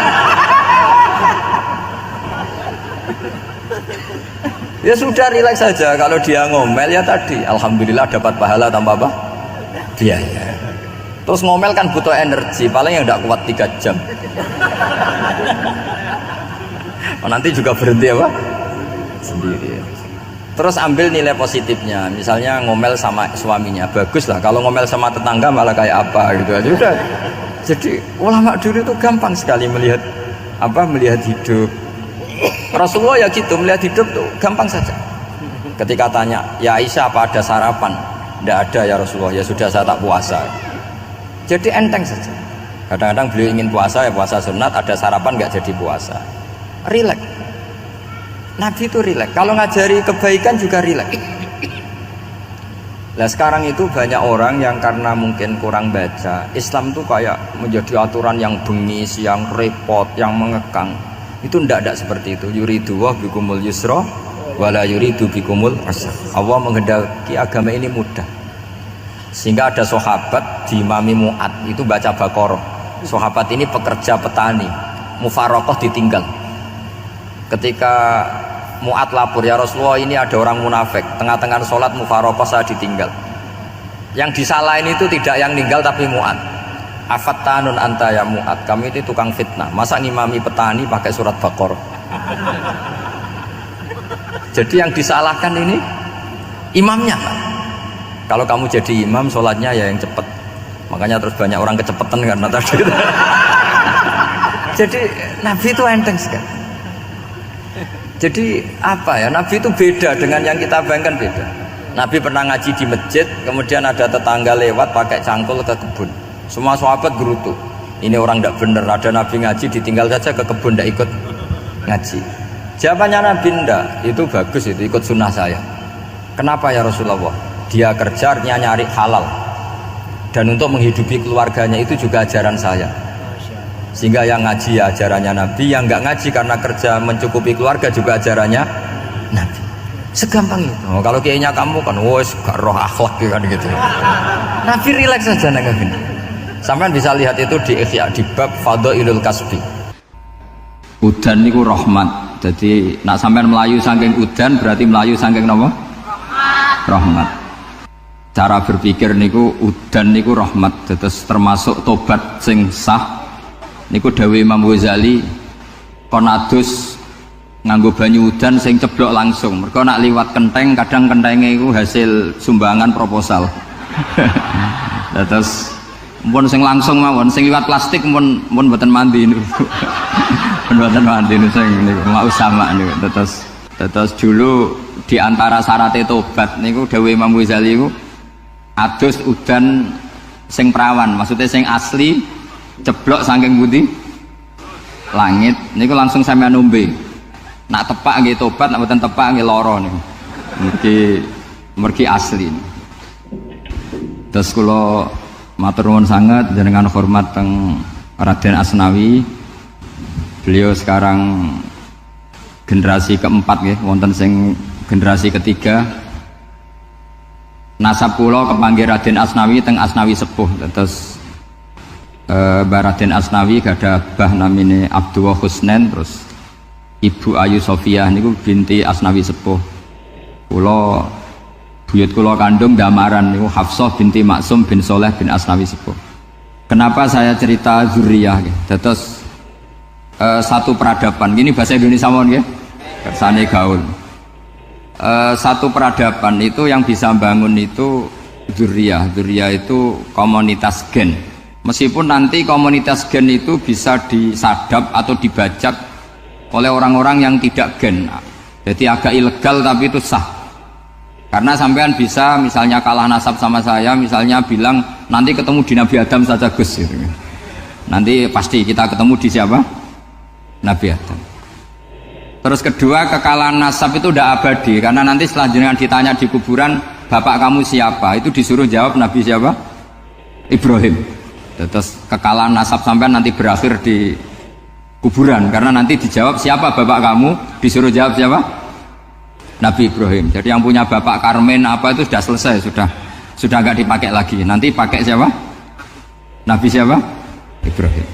Ya sudah rileks saja, kalau dia ngomel ya tadi alhamdulillah dapat pahala tanpa apa? Biaya. Terus ngomel kan butuh energi, paling yang tidak kuat 3 jam. Nanti juga berhenti apa? Sendiri. Terus ambil nilai positifnya, misalnya ngomel sama suaminya, bagus lah. Kalau ngomel sama tetangga malah kayak apa gitu aja udah. Jadi ulama dulu itu gampang sekali melihat hidup. Rasulullah ya gitu, melihat hidup tuh gampang saja. Ketika tanya, ya Aisyah apa ada sarapan? Tidak ada ya Rasulullah, ya sudah saya tak puasa. Jadi enteng saja. Kadang-kadang beliau ingin puasa, ya puasa sunat, ada sarapan nggak jadi puasa. Rileks. Nabi itu rileks. Kalau ngajari kebaikan juga rileks. Nah sekarang itu banyak orang yang karena mungkin kurang baca, Islam tuh kayak menjadi aturan yang bengis, yang repot, yang mengekang. Itu tidak seperti itu. Yuridu wa bikumul yusra wala yuridu bikumul usra. Allah menghendaki agama ini mudah. Sehingga ada sahabat di Imami Mu'ad itu baca Baqarah. Sahabat ini pekerja petani, mufarokoh ditinggal. Ketika Mu'ad lapor, ya Rasulullah ini ada orang munafik, tengah-tengah sholat mufarokoh saya ditinggal. Yang disalahin itu tidak yang ninggal tapi muat. Afattanun anta ya muat. Kamu itu tukang fitnah. Masa ngimami petani pakai surat Baqarah? Jadi yang disalahkan ini imamnya, Pak. Kalau kamu jadi imam, sholatnya ya yang cepat. Makanya terus banyak orang kecepetan karena tadi. Jadi Nabi itu enteng sekali. Jadi apa ya? Nabi itu beda dengan yang kita bayangkan, beda. Nabi pernah ngaji di masjid, kemudian ada tetangga lewat pakai cangkul ke kebun. Semua sahabat gerutu. Ini orang tidak benar. Ada Nabi ngaji ditinggal saja ke kebun, tidak ikut ngaji. Jawabannya Nabi, ndak, itu bagus, itu ikut sunnah saya. Kenapa ya Rasulullah? Dia kerjanya nyari halal, dan untuk menghidupi keluarganya itu juga ajaran saya. Sehingga yang ngaji ya ajarannya Nabi, yang nggak ngaji karena kerja mencukupi keluarga juga ajarannya Nabi. Segampang itu. Oh, kalau kayaknya kamu kan, wes gak roh akhlak kan gitu. Nabi rileks saja Nabi. Sampai bisa lihat itu di Ihya, di bab Fadhailul Kasbi. Udan niku rahmat. Jadi nak sampean melayu saking udan berarti melayu saking napa? Rahmat. Cara berpikir niku udan niku rahmat. Terus termasuk tobat sing sah. Niku dawuh Imam Ghazali kon adus nganggo banyu udan sing ceblok langsung. Mergo nak liwat kenteng kadang kentenge iku hasil sumbangan proposal. Terus mun sing langsung mawon, sing liwat plastik mun mboten mandi niku. Mboten mandi niku sing niku mau sama niku. Terus dulu di antara syarat tobat niku dawuh Imam Ghazali iku adus udan sing perawan, maksudnya sing asli ceblok saking pundi? Langit niku langsung sampean nombe. Nak tepak nggih tobat, nak mboten tepak nggih lara niku. Mergi asli. Terus kula matur nuwun sanget jenengan hormat teng Raden Asnawi. Beliau sekarang generasi keempat nggih, wonten sing generasi ketiga. Nasab kula kepanggih Raden Asnawi teng Asnawi sepuh. Terus Mbah Raden Asnawi gadah bah namine Abdullah Husnen, terus Ibu Ayu Sofia niku binti Asnawi sepuh. Kula buyut kula kandung damaran niku Hafsah binti Maksum bin Soleh bin Asnawi sepuh. Kenapa saya cerita zuriyah nggih? Terus satu peradaban. Gini bahasa Indonesia mawon nggih. Kersane gaul. Satu peradaban itu yang bisa bangun itu zuriyah. Zuriyah itu komunitas gen. Meskipun nanti komunitas gen itu bisa disadap atau dibajak oleh orang-orang yang tidak gen, jadi agak ilegal tapi itu sah. Karena sampean bisa misalnya kalah nasab sama saya, misalnya bilang nanti ketemu di Nabi Adam saja Gus gitu. Nanti pasti kita ketemu di siapa? Nabi Adam. Terus kedua, kekalahan nasab itu tidak abadi, karena nanti setelah jenengan ditanya di kuburan bapak kamu siapa, itu disuruh jawab Nabi siapa? Ibrahim. Terus kekalahan nasab sampean nanti berakhir di kuburan, karena nanti dijawab siapa bapak kamu, disuruh jawab siapa? Nabi Ibrahim. Jadi yang punya bapak Karmen apa itu sudah selesai, sudah nggak dipakai lagi. Nanti pakai siapa? Nabi siapa? Ibrahim.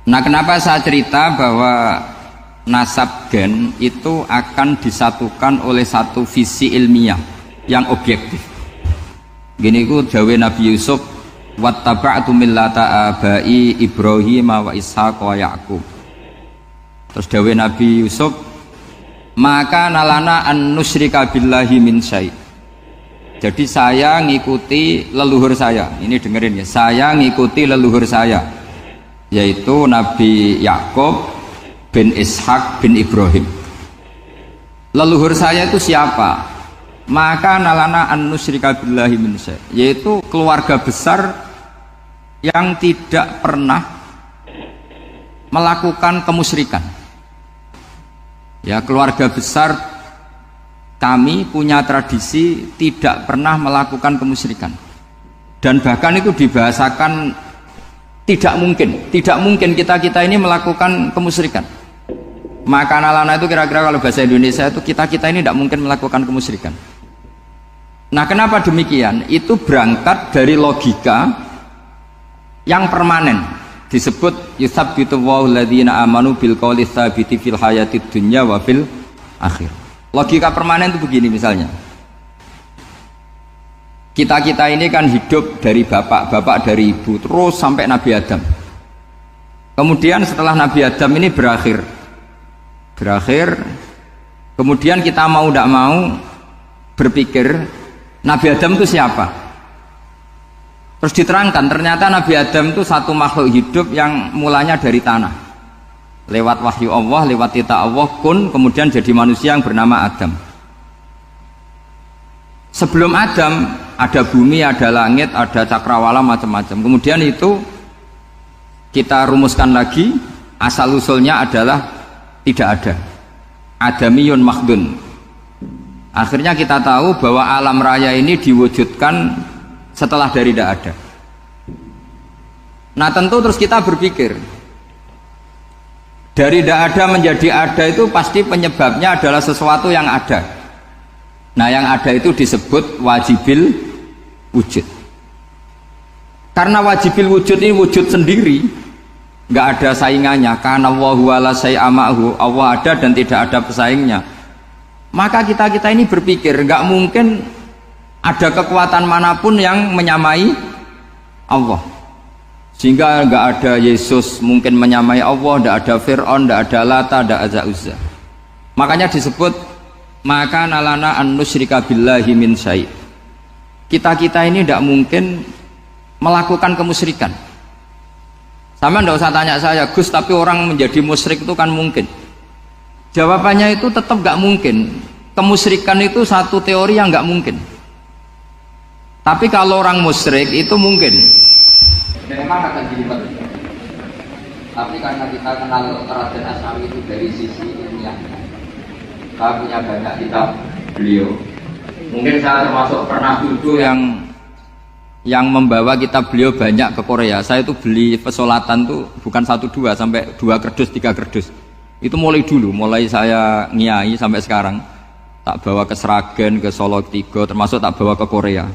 Nah, kenapa saya cerita bahwa nasab gen itu akan disatukan oleh satu visi ilmiah yang objektif. Gini ku dawe Nabi Yusuf, wattaba'tu millata abai Ibrahim wa Ishaq wa Yaqub. Terus dawe Nabi Yusuf, maka nalana an nusyrika billahi min syai'. Jadi saya ngikuti leluhur saya. Ini dengerin ya, saya ngikuti leluhur saya, yaitu Nabi Yaqub bin Ishaq bin Ibrahim. Leluhur saya itu siapa? Maka nalana an nusyrika billahi min syai', yaitu keluarga besar yang tidak pernah melakukan kemusyrikan. Ya, keluarga besar kami punya tradisi tidak pernah melakukan kemusyrikan. Dan bahkan itu dibahasakan tidak mungkin kita ini melakukan kemusyrikan. Maka nalana itu kira-kira kalau bahasa Indonesia itu kita ini tidak mungkin melakukan kemusyrikan. Nah, kenapa demikian? Itu berangkat dari logika yang permanen, disebut yusabbitu Allahu alladziina amanu bil qouli tsabiti fil hayatid dunya wa fil akhir. Logika permanen itu begini misalnya. Kita-kita ini kan hidup dari bapak, bapak dari ibu, terus sampai Nabi Adam. Kemudian setelah Nabi Adam ini berakhir, kemudian kita mau tidak mau berpikir, Nabi Adam itu siapa? Terus diterangkan, ternyata Nabi Adam itu satu makhluk hidup yang mulanya dari tanah. Lewat wahyu Allah, lewat titah Allah, kun, kemudian jadi manusia yang bernama Adam. Sebelum Adam, ada bumi, ada langit, ada cakrawala, macam-macam. Kemudian itu kita rumuskan lagi, asal-usulnya adalah tidak ada. Adamiyun makhdun. Akhirnya kita tahu bahwa alam raya ini diwujudkan setelah dari tidak ada. Nah tentu terus kita berpikir, dari tidak ada menjadi ada itu pasti penyebabnya adalah sesuatu yang ada. Nah yang ada itu disebut wajibil wujud. Karena wajibil wujud ini wujud sendiri, nggak ada saingannya. Karena Allahu ala syai'amahu, Allah ada dan tidak ada pesaingnya. Maka kita ini berpikir nggak mungkin ada kekuatan manapun yang menyamai Allah. Sehingga nggak ada Yesus mungkin menyamai Allah, nggak ada Fir'aun, nggak ada Lata, nggak ada Uzza. Makanya disebut maka nalana an nusyrika billahi min syai'. Kita ini tidak mungkin melakukan kemusyrikan. Sama ndak usah tanya saya, Gus, tapi orang menjadi musyrik itu kan mungkin. Jawabannya itu tetap nggak mungkin. Kemusyrikan itu satu teori yang nggak mungkin. Tapi kalau orang musyrik itu mungkin. Memang akan dilibat. Tapi karena kita kenal Raden Asnawi itu dari sisi ilmiahnya, saya punya banyak kitab beliau. Mungkin saya termasuk pernah dulu yang membawa kitab beliau banyak ke Korea. Saya itu beli pesolatan tuh bukan 1-2 sampai 2 kerdus 3 kerdus. Itu mulai dulu, mulai saya ngiai sampai sekarang. Tak bawa ke Sragen, ke Solo 3, termasuk tak bawa ke Korea.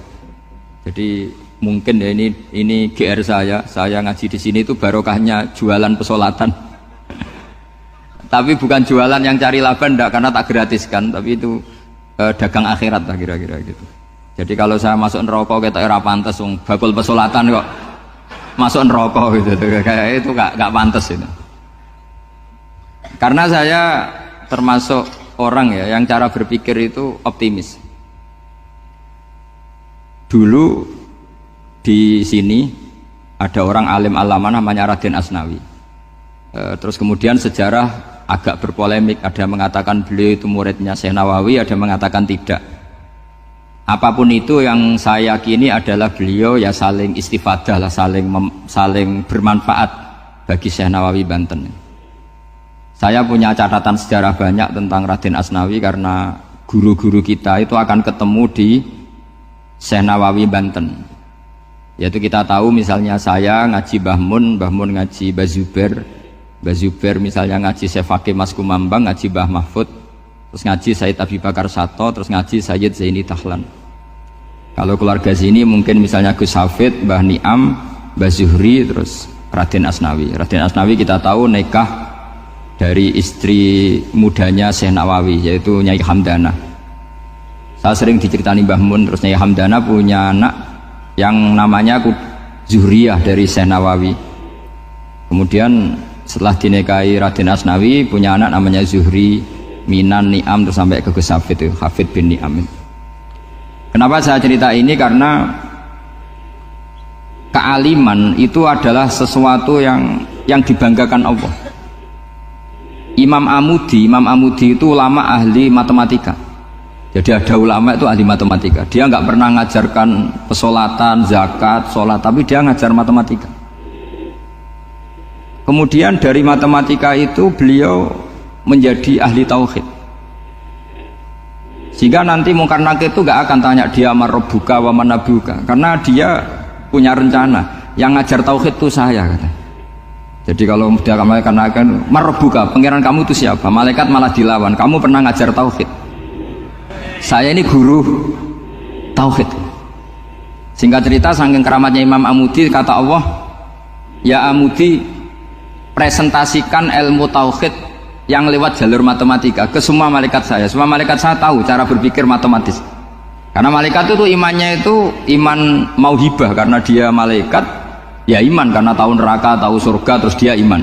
Jadi mungkin ya ini GR saya ngaji di sini itu barokahnya jualan pesolatan. Tapi bukan jualan yang cari laba enggak, karena tak gratiskan, tapi itu dagang akhirat lah kira-kira gitu. Jadi kalau saya masuk neraka kita era pantas bakul pesolatan kok masuk neraka gitu, kayak itu gak pantas itu. Karena saya termasuk orang ya yang cara berpikir itu optimis. Dulu di sini ada orang alim alama namanya Raden Asnawi. Terus kemudian sejarah agak berpolemik, ada mengatakan beliau itu muridnya Syekh Nawawi, ada mengatakan tidak. Apapun itu yang saya yakini adalah beliau ya saling istifadah lah, saling bermanfaat bagi Syekh Nawawi Banten. Saya punya catatan sejarah banyak tentang Raden Asnawi karena guru-guru kita itu akan ketemu di Syekh Nawawi Banten. Yaitu kita tahu misalnya saya ngaji Mbah Mun ngaji Mbah Zubair misalnya ngaji Syekh Fakih Mas Kumambang, ngaji Mbah Mahfud, terus ngaji Said Abi Bakar Sato, terus ngaji Sayyid Zaini Tahlan. Kalau keluarga sini mungkin misalnya Gus Hafid, Mbah Niam, Mbah Zuhri, terus Raden Asnawi. Raden Asnawi kita tahu nikah dari istri mudanya Syekh Nawawi, yaitu Nyai Hamdana. Saya sering diceritani Mbah Mun, terus Nyai Hamdana punya anak yang namanya Zuhriyah dari Syekh Nawawi. Kemudian setelah dinikahi Raden Asnawi punya anak namanya Zuhri, Minan, Niam, terus sampai ke Gus Hafid itu, Hafid bin Niam. Kenapa saya cerita ini? Karena kealiman itu adalah sesuatu yang dibanggakan Allah. Imam Amudi itu ulama ahli matematika. Jadi ada ulama itu ahli matematika. Dia nggak pernah ngajarkan pesolatan, zakat, sholat, tapi dia ngajar matematika. Kemudian dari matematika itu beliau menjadi ahli tauhid. Sehingga nanti Mungkar Nakir itu nggak akan tanya dia marrobuka wa manabuka, karena dia punya rencana. Yang ngajar tauhid itu saya, kata. Jadi kalau dia akan marrobuka, pangeran kamu itu siapa? Malaikat malah dilawan. Kamu pernah ngajar tauhid? Saya ini guru tauhid. Singkat cerita, saking keramatnya Imam Amudi, kata Allah, ya Amudi, presentasikan ilmu tauhid yang lewat jalur matematika ke semua malaikat saya. Semua malaikat saya tahu cara berpikir matematis. Karena malaikat itu imannya itu iman mauhibah, karena dia malaikat ya iman karena tahu neraka, tahu surga, terus dia iman.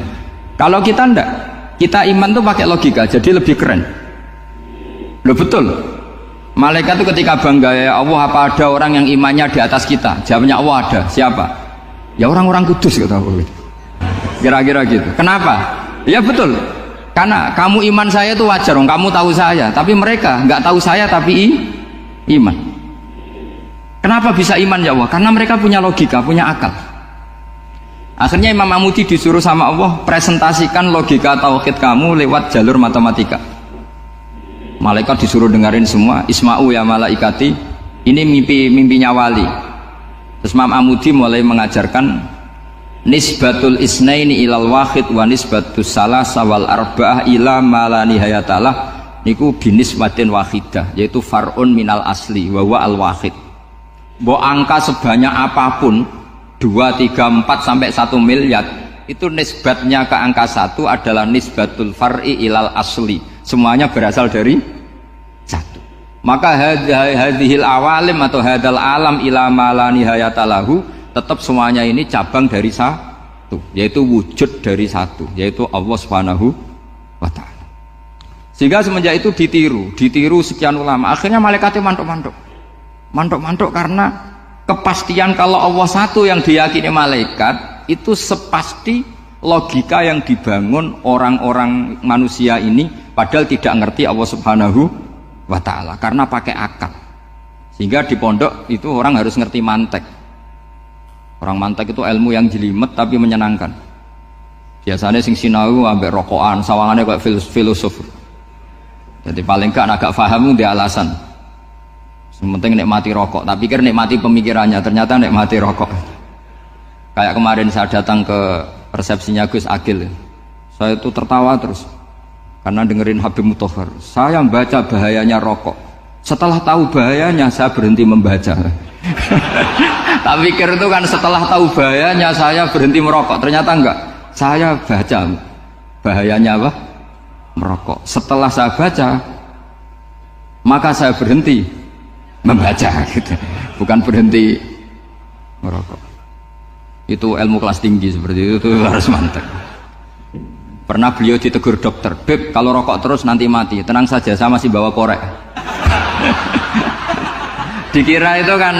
Kalau kita ndak, kita iman tuh pakai logika, jadi lebih keren. Loh betul. Malaikat itu ketika bangga, ya Allah, apa ada orang yang imannya di atas kita? Jawabnya Allah ada. Siapa? Ya orang-orang kudus kata Allah. Kira-kira gitu. Kenapa? Ya betul. Karena kamu iman saya itu wajar, kamu tahu saya, tapi mereka nggak tahu saya tapi iman. Kenapa bisa iman ya Allah? Karena mereka punya logika, punya akal. Akhirnya Imam Amudi disuruh sama Allah presentasikan logika tauhid kamu lewat jalur matematika. Malaikat disuruh dengerin semua, isma'u ya malaikati, ini mimpinya wali. Terus Imam Amudi mulai mengajarkan nisbatul isnaini ilal wahid wa nisbatus salasa wal arba'ah ila ma la nihayatalah niku binisbatin wahidah, yaitu far'un minal asli wa huwa al wahid. Mbok angka sebanyak apapun 2, 3, 4 sampai 1 miliar itu nisbatnya ke angka 1 adalah nisbatul far'i ilal asli, semuanya berasal dari 1. Maka hadhil awalim atau hadal alam ila ma la nihayatalahu, tetap semuanya ini cabang dari 1, yaitu wujud dari 1, yaitu Allah Subhanahu wa ta'ala. Sehingga semenjak itu ditiru sekian ulama. Akhirnya malaikatnya mantuk karena kepastian kalau Allah 1 yang diyakini malaikat itu sepasti logika yang dibangun orang-orang manusia ini, padahal tidak ngerti Allah Subhanahu wa ta'ala karena pakai akal. Sehingga di pondok itu orang harus ngerti mantek. Orang mantek itu ilmu yang jelimet tapi menyenangkan. Biasanya sing sinau ambek rokokan, sawangannya kayak filosof. Jadi paling gak agak paham dia alasan. Sementing nikmati rokok, tapi pikir nikmati pemikirannya, ternyata nikmati rokok. Kayak kemarin saya datang ke resepsinya Gus Agil, saya itu tertawa terus karena dengerin Habib Mutahar. Saya membaca bahayanya rokok, setelah tahu bahayanya saya berhenti membaca. Tak pikir itu kan setelah tahu bahayanya saya berhenti merokok, ternyata enggak. Saya baca bahayanya apa? Merokok. Setelah saya baca, maka saya berhenti membaca, gitu. Bukan berhenti merokok. Itu ilmu kelas tinggi seperti itu harus mantap. Pernah beliau ditegur dokter, Beb, kalau rokok terus nanti mati. Tenang saja, saya masih bawa korek. Dikira itu kan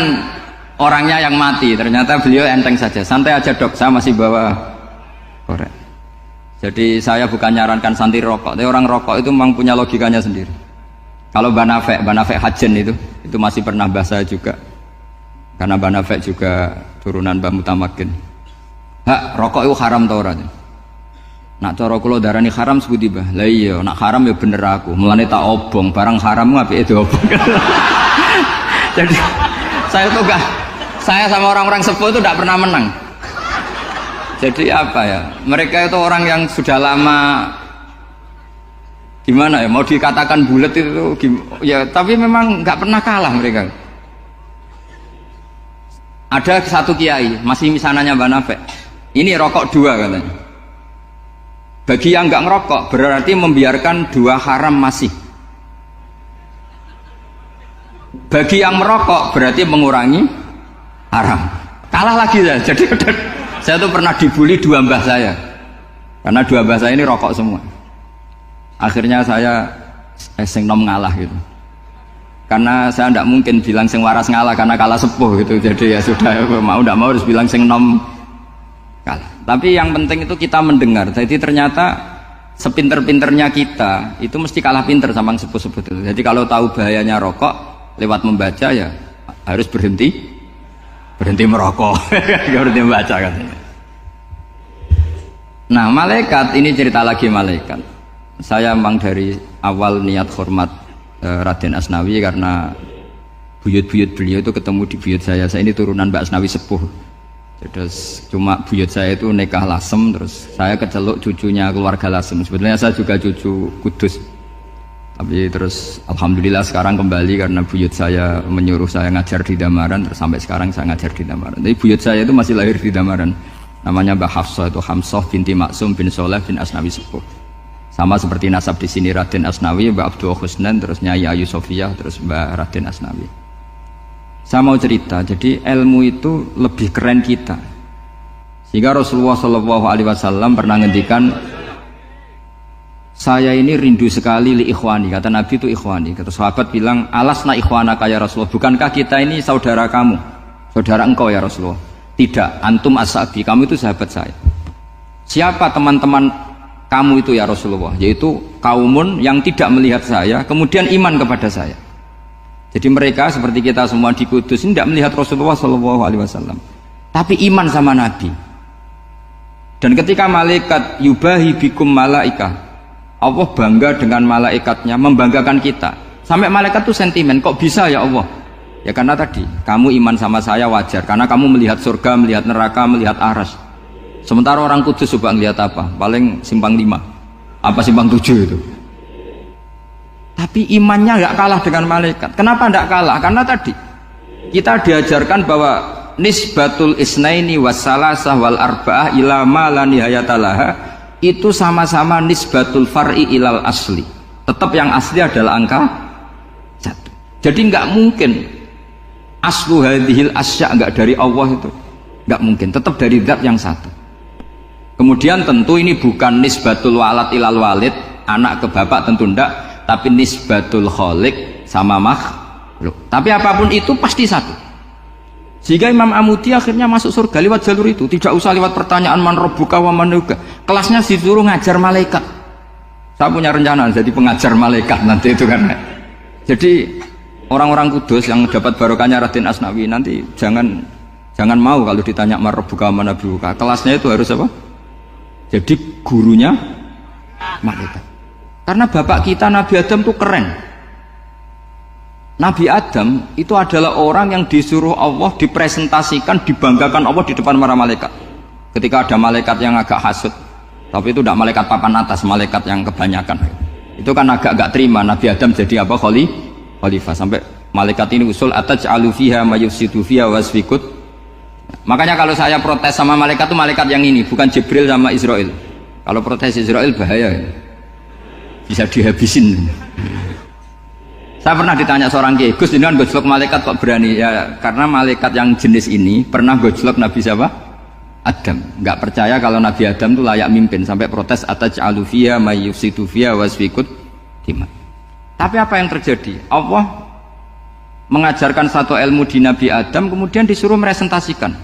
orangnya yang mati, ternyata beliau enteng saja. Santai aja dok, saya masih bawa korek. Jadi saya bukan nyarankan santai rokok, tapi orang rokok itu memang punya logikanya sendiri. Kalau Banafek Hajen itu masih pernah bahasa juga, karena Banafek juga turunan Mbah Mutamakin. Hak, rokok itu haram tau ora? Nak cara kula darani haram sebuti bah. Lah iya, nak haram ya bener aku. Mulane tak obong, barang haram apike diobong. Jadi saya sama orang-orang sepuh itu tidak pernah menang. Jadi apa ya? Mereka itu orang yang sudah lama, gimana ya, mau dikatakan bulat itu ya, tapi memang nggak pernah kalah mereka. Ada satu kiai masih misananya Mbak Nafek, ini rokok 2 katanya. Bagi yang nggak ngerokok berarti membiarkan 2 haram masih. Bagi yang merokok berarti mengurangi haram. Kalah lagi ya. Jadi saya tuh pernah dibully 2 mbah saya, karena 2 mbah saya ini rokok semua. Akhirnya saya sing nom ngalah gitu, karena saya tidak mungkin bilang sing waras ngalah karena kalah sepuh gitu. Jadi ya sudah, mau tidak mau harus bilang sing nom kalah. Tapi yang penting itu kita mendengar. Jadi ternyata sepinter-pinternya kita itu mesti kalah pinter sama yang sepuh-sepuh itu. Jadi kalau tahu bahayanya rokok lewat membaca ya harus berhenti merokok. Berhenti membaca katanya. Nah malaikat ini cerita lagi malaikat. Saya memang dari awal niat hormat Raden Asnawi karena buyut-buyut beliau itu ketemu di buyut saya. Saya ini turunan Mbak Asnawi sepuh. Terus cuma buyut saya itu nikah Lasem, terus saya keceluk cucunya keluarga Lasem. Sebetulnya saya juga cucu Kudus. Tapi terus alhamdulillah sekarang kembali karena buyut saya menyuruh saya ngajar di Damaran, terus sampai sekarang saya ngajar di Damaran. Tapi buyut saya itu masih lahir di Damaran. Namanya Mbak Hafsah, itu Hamsah binti Maksum bin Soleh bin Asnawi sepuh. Sama seperti nasab di sini Raden Asnawi, Mbak Abdul Husnan, terus Nyai Ayu Sofiyah, terus Mbak Raden Asnawi. Saya mau cerita, jadi ilmu itu lebih keren kita. Sehingga Rasulullah SAW pernah ngendikan, saya ini rindu sekali li ikhwani. Kata Nabi itu ikhwani. Kata sahabat bilang, alasna ikhwanaka ya Rasulullah. Bukankah kita ini saudara kamu, saudara engkau ya Rasulullah? Tidak, antum ashabi, kamu itu sahabat saya. Siapa teman-teman kamu itu ya Rasulullah? Yaitu kaumun yang tidak melihat saya, kemudian iman kepada saya. Jadi mereka seperti kita semua di Kudus ini tidak melihat Rasulullah SAW, tapi iman sama Nabi. Dan ketika malaikat yubahi bikum malaika, Allah bangga dengan malaikatnya, membanggakan kita. Sampai malaikat tuh sentimen, kok bisa ya Allah? Ya karena tadi, kamu iman sama saya wajar, karena kamu melihat surga, melihat neraka, melihat aras. Sementara orang Kudus coba ngelihat apa? Paling simpang 5, apa simpang 7 itu. Tapi imannya nggak kalah dengan malaikat. Kenapa nggak kalah? Karena tadi kita diajarkan bahwa nisbatul isnaini wassalasah wal arba'ah ila ma la nihayatalaha itu sama-sama nisbatul far'i ilal asli. Tetap yang asli adalah angka 1. Jadi nggak mungkin aslu hadhil asya nggak dari Allah itu, nggak mungkin. Tetap dari zat yang satu. Kemudian tentu ini bukan nisbatul walad ilal walid, anak ke bapak tentu enggak. Tapi nisbatul khaliq sama makhluk. Tapi apapun itu pasti satu. Sehingga Imam Amudi akhirnya masuk surga lewat jalur itu. Tidak usah lewat pertanyaan man rabbuka wa man nabiyyuka. Kelasnya disuruh ngajar malaikat. Saya punya rencana jadi pengajar malaikat nanti itu kan. Jadi orang-orang Kudus yang dapat barokahnya Raden Asnawi nanti jangan mau kalau ditanya man rabbuka wa man nabiyyuka. Kelasnya itu harus apa? Jadi gurunya malaikat. Karena bapak kita Nabi Adam itu keren. Nabi Adam itu adalah orang yang disuruh Allah dipresentasikan, dibanggakan Allah di depan para malaikat. Ketika ada malaikat yang agak hasut, tapi itu tidak malaikat papan atas, malaikat yang kebanyakan. Itu kan agak terima Nabi Adam jadi apa? Khalifah. Sampai malaikat ini usul ataj'alu fiha may yufsidu fiha wasfikut. Makanya kalau saya protes sama malaikat itu malaikat yang ini, bukan Jibril sama Israel. Kalau protes Israel bahaya. Bisa dihabisin. Saya pernah ditanya seorang kiai, Gus ini kan gojlok malaikat kok berani? Ya karena malaikat yang jenis ini pernah gojlok Nabi siapa? Adam. Nggak percaya kalau Nabi Adam itu layak mimpin, sampai protes ataj'alu fiha may yufsidu fiha wasfikut dima. Tapi apa yang terjadi? Allah mengajarkan satu ilmu di Nabi Adam, kemudian disuruh meresentasikan.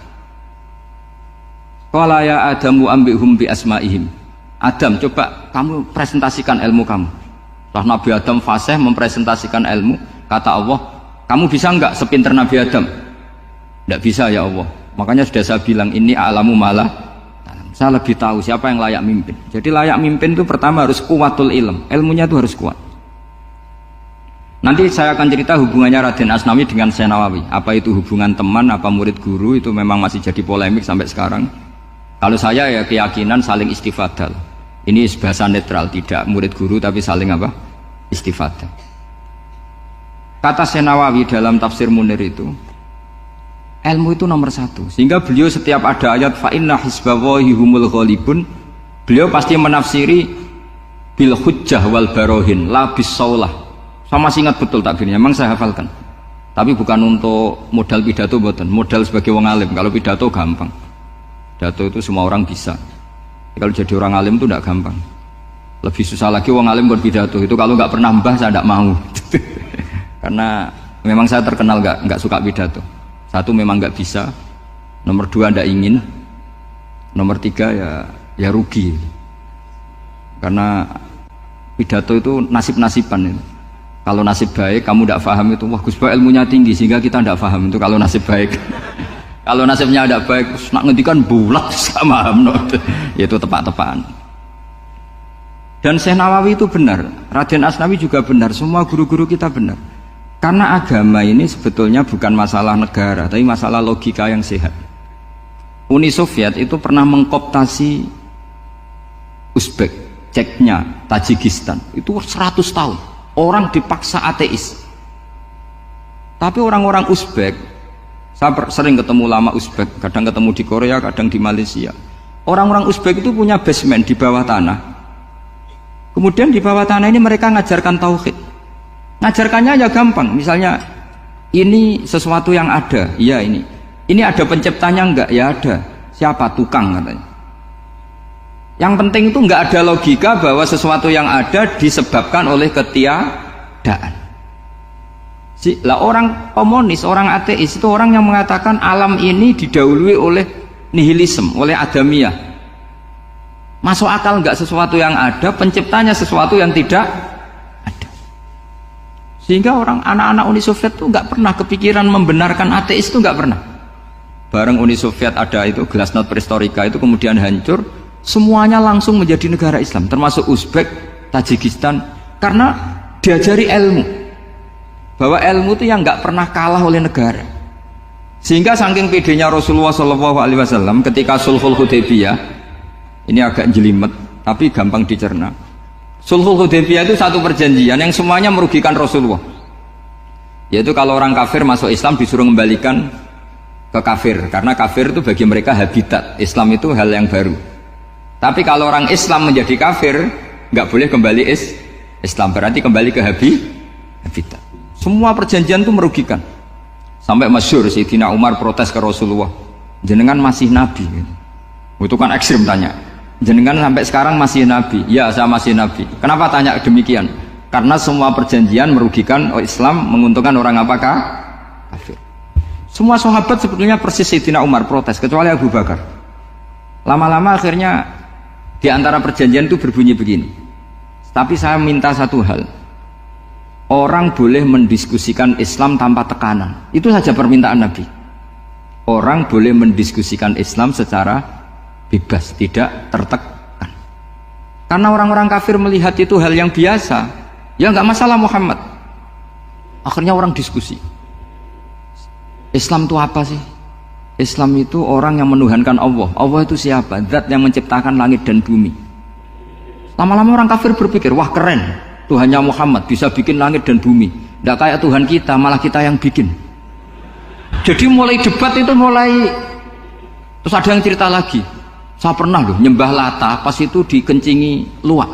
Qala ya Adamu ambihum bi asma'ihim. Adam, coba kamu presentasikan ilmu kamu. Setelah Nabi Adam fasih mempresentasikan ilmu, kata Allah, kamu bisa enggak sepinter Nabi Adam? Enggak bisa ya Allah. Makanya sudah saya bilang, ini a'lamu malah. Saya lebih tahu siapa yang layak mimpin. Jadi layak mimpin itu pertama harus kuwatul ilm. Ilmunya itu harus kuat. Nanti saya akan cerita hubungannya Raden Asnawi dengan Syekh Nawawi. Apa itu hubungan teman, apa murid guru, itu memang masih jadi polemik sampai sekarang. Kalau saya ya keyakinan saling istifadah. Ini bahasa netral, tidak murid guru tapi saling apa? Istifadah. Kata Syekh Nawawi dalam tafsir Munir itu, ilmu itu nomor 1. Sehingga beliau setiap ada ayat fa inna hizballahi humul ghalibun, beliau pasti menafsiri bil hujjah wal barohin la bis saulah. Saya masih ingat betul takbirnya, memang saya hafalkan. Tapi bukan untuk modal pidato, boten. Modal sebagai wong alim. Kalau pidato gampang. Pidato itu semua orang bisa. Kalau jadi orang alim itu tidak gampang. Lebih susah lagi wong alim berpidato. Itu kalau nggak pernah mbah saya tidak mau. Karena memang saya terkenal nggak suka pidato. Satu memang nggak bisa. Nomor 2 tidak ingin. Nomor 3 ya rugi. Karena pidato itu nasib-nasiban itu. Kalau nasib baik kamu tidak paham itu, wah Gus Ba ilmunya tinggi sehingga kita tidak paham itu kalau nasib baik. Kalau nasibnya ada baik, nak ngendikan bulat sama itu tepat-tepatan. Dan Syekh Nawawi itu benar, Raden Asnawi juga benar, semua guru-guru kita benar. Karena agama ini sebetulnya bukan masalah negara, tapi masalah logika yang sehat. Uni Soviet itu pernah mengkooptasi Uzbek, Ceknya, Tajikistan. Itu 100 tahun. Orang dipaksa ateis. Tapi orang-orang Uzbek, saya sering ketemu lama Uzbek, kadang ketemu di Korea, kadang di Malaysia. Orang-orang Uzbek itu punya basement di bawah tanah. Kemudian di bawah tanah ini mereka ngajarkan tauhid. Ngajarkannya ya gampang. Misalnya ini sesuatu yang ada. Iya ini ada penciptanya enggak? Ya ada. Siapa? Tukang katanya. Yang penting itu enggak ada logika bahwa sesuatu yang ada disebabkan oleh ketiadaan. Lah orang komunis, orang ateis itu orang yang mengatakan alam ini didahului oleh nihilisme, oleh adamiyah. Masuk akal enggak sesuatu yang ada, penciptanya sesuatu yang tidak ada. Sehingga orang anak-anak Uni Soviet itu enggak pernah kepikiran membenarkan ateis, itu enggak pernah. Bareng Uni Soviet ada itu Glasnost Perestroika itu kemudian hancur, semuanya langsung menjadi negara Islam, termasuk Uzbek, Tajikistan, karena diajari ilmu. Bahwa ilmu itu yang nggak pernah kalah oleh negara. Sehingga saking pedenya Rasulullah SAW ketika Sulhul Hudaybiyah, ini agak jelimet tapi gampang dicerna. Sulhul Hudaybiyah itu satu perjanjian yang semuanya merugikan Rasulullah. Yaitu kalau orang kafir masuk Islam disuruh kembalikan ke kafir, karena kafir itu bagi mereka habitat. Islam itu hal yang baru. Tapi kalau orang Islam menjadi kafir, nggak boleh kembali Islam, berarti kembali ke habitat. Semua perjanjian itu merugikan. Sampai masyhur Sayyidina Umar protes ke Rasulullah, jenengan masih nabi. Itu kan ekstrim tanya. Jenengan sampai sekarang masih nabi? Ya, saya masih nabi. Kenapa tanya demikian? Karena semua perjanjian merugikan Islam, menguntungkan orang apakah? Kafir. Semua sahabat sebetulnya persis Sayyidina Umar protes, kecuali Abu Bakar. Lama-lama akhirnya di antara perjanjian itu berbunyi begini. Tapi saya minta satu hal. Orang boleh mendiskusikan Islam tanpa tekanan. Itu saja permintaan Nabi. Orang boleh mendiskusikan Islam secara bebas, tidak tertekan. Karena orang-orang kafir melihat itu hal yang biasa. Ya nggak masalah Muhammad. Akhirnya orang diskusi. Islam itu apa sih? Islam itu orang yang menuhankan Allah. Allah itu siapa? Zat yang menciptakan langit dan bumi. Lama-lama orang kafir berpikir, wah keren. Tuhannya Muhammad bisa bikin langit dan bumi. Tidak kayak Tuhan kita, malah kita yang bikin. Jadi mulai debat itu terus ada yang cerita lagi. Saya pernah loh nyembah Lata, pas itu dikencingi luwak.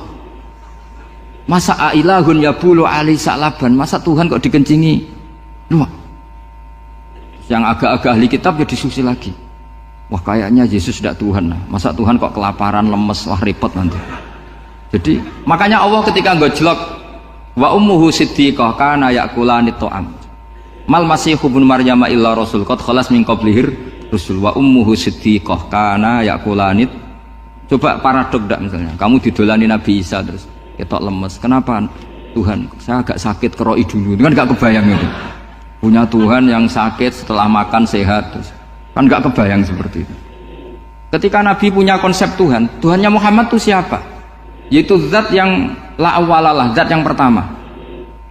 Masa ailahun ya bulu ali sa'laban, masa Tuhan kok dikencingi luwak? Yang agak-agak ahli kitab ya diskusi lagi. Wah kayaknya Yesus tidak Tuhan. Masa Tuhan kok kelaparan, lemes, wah repot nanti. Jadi makanya Allah ketika ngojlok wa ummuhu siddiqah kana yakulanit ta'am. Mal masihu ibnu Maryam illa rasul qad khalas min qablihir rusul wa ummuhu siddiqah kana yakulanit. Coba paradok dak misalnya. Kamu didolani Nabi Isa terus ketok lemes. Kenapa? Tuhan, saya agak sakit keroi dulu. Kan enggak kebayang itu. Punya Tuhan yang sakit setelah makan sehat terus. Kan enggak kebayang seperti itu. Ketika Nabi punya konsep Tuhan, Tuhannya Muhammad itu siapa? Yaitu zat yang la awalalah, zat yang pertama.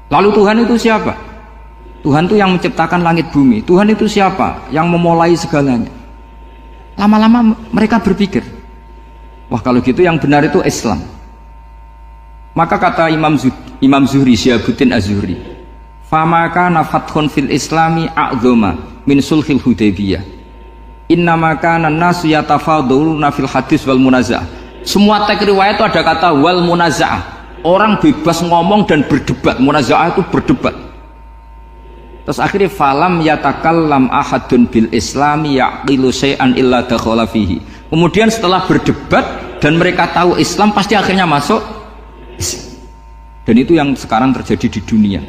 Lalu Tuhan itu siapa? Tuhan itu yang menciptakan langit bumi. Tuhan itu siapa? Yang memulai segalanya. Lama-lama mereka berpikir, wah kalau gitu yang benar itu Islam. Maka kata Imam Zuhri, Syihabuddin Az-Zuhri, fama kana fathun fil islami a'zama min sulhil Hudaybiyah. Innama kana an-nasu yatafadhaluna fil hadis wal munaza'ah. Semua teks riwayat itu ada kata wal munaza'ah. Orang bebas ngomong dan berdebat. Munaza'ah itu berdebat. Terus akhirnya falam yatakallam ahadun bil islami yaqilu syai'an illa dakhala fihi. Kemudian setelah berdebat dan mereka tahu Islam, pasti akhirnya masuk. Dan itu yang sekarang terjadi di dunia.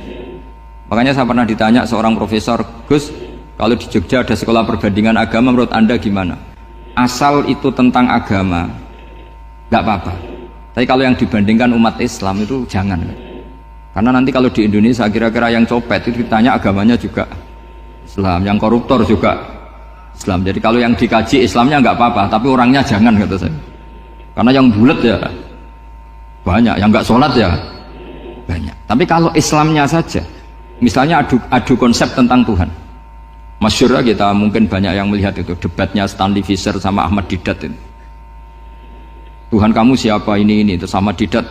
Makanya saya pernah ditanya seorang profesor, Gus, kalau di Jogja ada sekolah perbandingan agama, menurut Anda gimana? Asal itu tentang agama nggak apa-apa, tapi kalau yang dibandingkan umat Islam itu jangan. Karena nanti kalau di Indonesia kira-kira yang copet itu ditanya agamanya juga Islam, yang koruptor juga Islam. Jadi kalau yang dikaji Islamnya nggak apa-apa, tapi orangnya jangan, kata saya. Karena yang bulat ya banyak, yang nggak sholat ya banyak. Tapi kalau Islamnya saja, misalnya adu konsep tentang Tuhan, masyhur kita mungkin banyak yang melihat itu debatnya Stanley Fischer sama Ahmad Didat itu. Tuhan kamu siapa ini terus sama Didat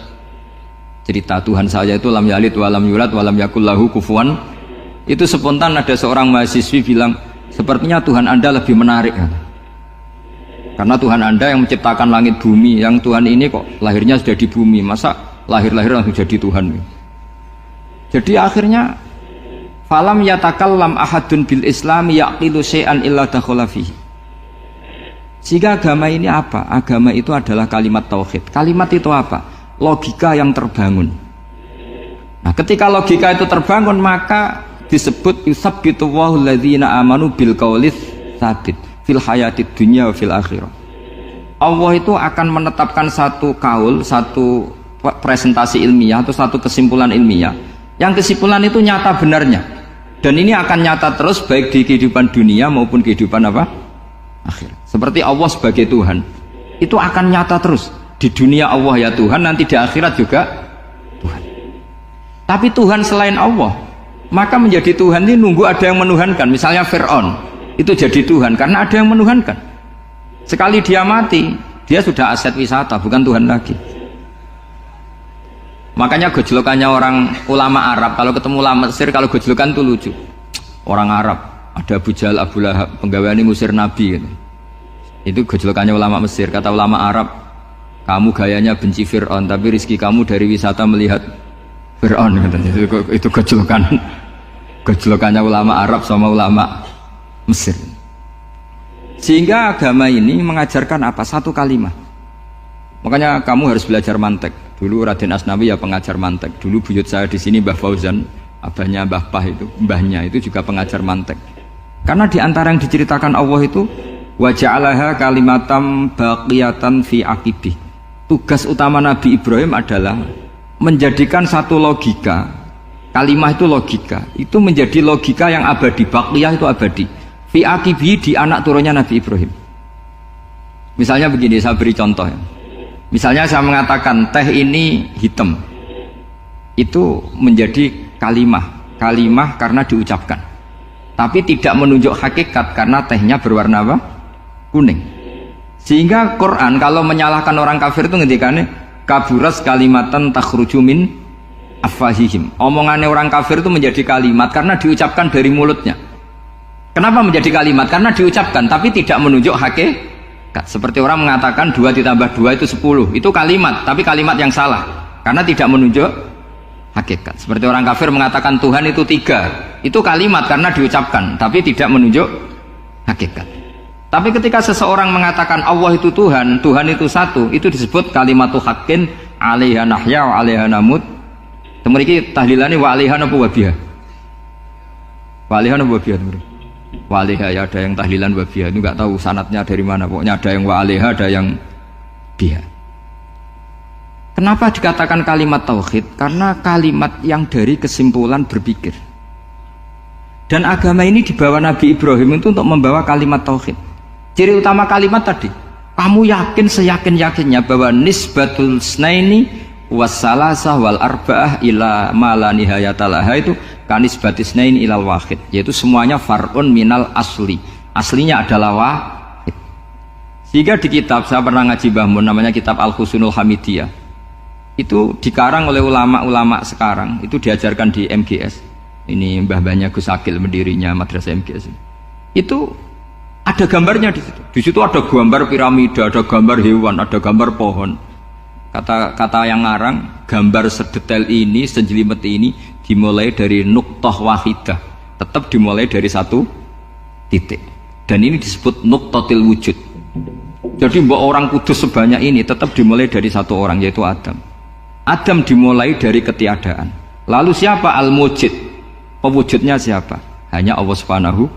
cerita Tuhan saya itu lam yalid walam yulad walam yakul lahu kufuwan. Itu spontan ada seorang mahasiswi bilang, sepertinya Tuhan Anda lebih menarik karena Tuhan Anda yang menciptakan langit bumi, yang Tuhan ini kok lahirnya sudah di bumi, masa lahir-lahir langsung jadi Tuhan. Jadi akhirnya Falam yatakallam ahadun bil Islam yaqilu syai'an illa dakhala fihi. Sehingga agama ini apa? Agama itu adalah kalimat tauhid. Kalimat itu apa? Logika yang terbangun. Nah, ketika logika itu terbangun, maka disebut yusabbitu Allahu alladzina amanu bil qaulis tsabit fil hayatid dunya wa fil akhirah. Allah itu akan menetapkan satu kaul, satu presentasi ilmiah atau satu kesimpulan ilmiah. Yang kesimpulan itu nyata benarnya. Dan ini akan nyata terus baik di kehidupan dunia maupun kehidupan apa? Akhir. Seperti Allah sebagai Tuhan. Itu akan nyata terus. Di dunia Allah ya Tuhan, nanti di akhirat juga Tuhan. Tapi Tuhan selain Allah, maka menjadi Tuhan ini nunggu ada yang menuhankan. Misalnya Fir'aun, itu jadi Tuhan karena ada yang menuhankan. Sekali dia mati, dia sudah aset wisata, bukan Tuhan lagi. Makanya gojlokannya orang ulama Arab, kalau ketemu ulama Mesir, kalau gojlokan itu lucu. Orang Arab, ada Abu Jahal, Abu Lahab, penggaweane ngusir Nabi gitu. Itu gojlokannya ulama Mesir. Kata ulama Arab, kamu gayanya benci Fir'aun, tapi rizki kamu dari wisata melihat Fir'aun. Itu gojlokannya ulama Arab sama ulama Mesir. Sehingga agama ini mengajarkan apa? Satu kalimat. Makanya kamu harus belajar mantek. Dulu Raden Asnawi ya pengajar mantek. Dulu buyut saya di sini Mbah Fauzan, abahnya Mbah Pah itu, mbahnya itu juga pengajar mantek. Karena di antara yang diceritakan Allah itu wa ja'alaha kalimatam baqiyatan fi aqibih. Tugas utama Nabi Ibrahim adalah menjadikan satu logika. Kalimah itu logika. Itu menjadi logika yang abadi. Baqiyah itu abadi. Fi aqibih, di anak turunnya Nabi Ibrahim. Misalnya begini, saya beri contoh ya. Misalnya saya mengatakan teh ini hitam, itu menjadi kalimah karena diucapkan, tapi tidak menunjuk hakikat karena tehnya berwarna apa? Kuning. Sehingga Quran kalau menyalahkan orang kafir itu ngendikannya kaburas kalimatan takhruju min afwahihim. Omongannya orang kafir itu menjadi kalimat karena diucapkan dari mulutnya. Kenapa menjadi kalimat? Karena diucapkan tapi tidak menunjuk hakikat. Seperti orang mengatakan 2 ditambah 2 itu 10, itu kalimat, tapi kalimat yang salah karena tidak menunjuk hakikat. Seperti orang kafir mengatakan Tuhan itu 3, itu kalimat karena diucapkan tapi tidak menunjuk hakikat. Tapi ketika seseorang mengatakan Allah itu Tuhan, Tuhan itu satu, itu disebut kalimatu haqqin 'alaiha nahya wa 'alaiha namut. Temriki tahlilane wa 'alaiha napa wa biha? Wa 'alaiha napa wa biha? Wa 'alaiha ya, ada yang tahlilan wa biha, itu enggak tahu sanadnya dari mana, pokoknya ada yang wa 'alaiha, ada yang biha. Kenapa dikatakan kalimat tauhid? Karena kalimat yang dari kesimpulan berpikir. Dan agama ini dibawa Nabi Ibrahim itu untuk membawa kalimat tauhid. Ciri utama kalimat tadi, kamu yakin seyakin-yakinnya bahwa nisbatul snaini wassalasah wal arba'ah ila ma la nihayatalaha itu kanisbatis snaini ilal wahid, yaitu semuanya far'un minal asli. Aslinya adalah wahid. Sehingga di kitab, saya pernah ngaji Mbah Mun, namanya kitab Al-Husunul Hamidiyah. Itu dikarang oleh ulama-ulama sekarang, itu diajarkan di MGS. Ini mbah-mbahnya Gus Akil, pendirinya madrasah MGS. Itu ada gambarnya di situ. Di situ ada gambar piramida, ada gambar hewan, ada gambar pohon. Kata yang ngarang, gambar sedetail ini, sejelimet ini dimulai dari nuktah wahidah. Tetap dimulai dari satu titik. Dan ini disebut nuktatil wujud. Jadi mbok orang kudus sebanyak ini tetap dimulai dari satu orang, yaitu Adam. Adam dimulai dari ketiadaan. Lalu siapa al-mujid? Pewujudnya siapa? Hanya Allah Subhanahu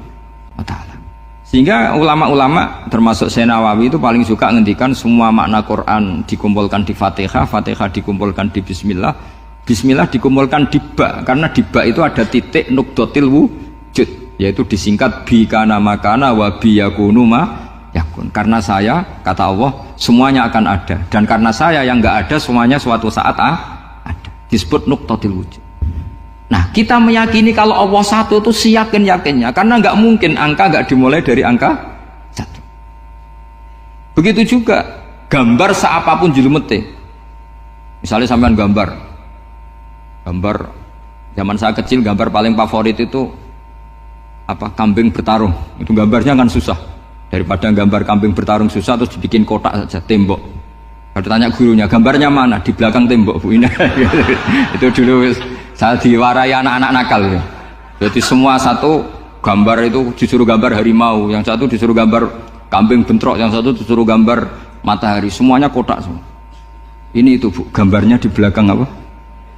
wa ta'ala. Sehingga ulama-ulama termasuk Syekh Nawawi itu paling suka ngendikan semua makna Quran dikumpulkan di Fatihah, Fatihah dikumpulkan di Bismillah, Bismillah dikumpulkan di Ba, karena di Ba itu ada titik nukdotil wujud, yaitu disingkat bi kana makana wa bi yakunu ma yakun. Karena saya, kata Allah, semuanya akan ada, dan karena saya yang enggak ada, semuanya suatu saat ada. Disebut nukdotil wujud. Nah, kita meyakini kalau Allah satu itu seyakin-yakinnya, karena nggak mungkin angka nggak dimulai dari angka satu. Begitu juga gambar seapapun julumete. Misalnya sampean gambar zaman saya kecil, gambar paling favorit itu apa? Kambing bertarung. Itu gambarnya kan susah. Daripada gambar kambing bertarung susah terus dibikin kotak saja, tembok. Kalau tanya gurunya, gambarnya mana? Di belakang tembok, Bu. Ini itu dulu saya diwarai anak-anak nakal. Jadi semua satu gambar itu disuruh gambar harimau, yang satu disuruh gambar kambing bentrok, yang satu disuruh gambar matahari, semuanya kotak semua. Ini itu Bu, gambarnya di belakang apa?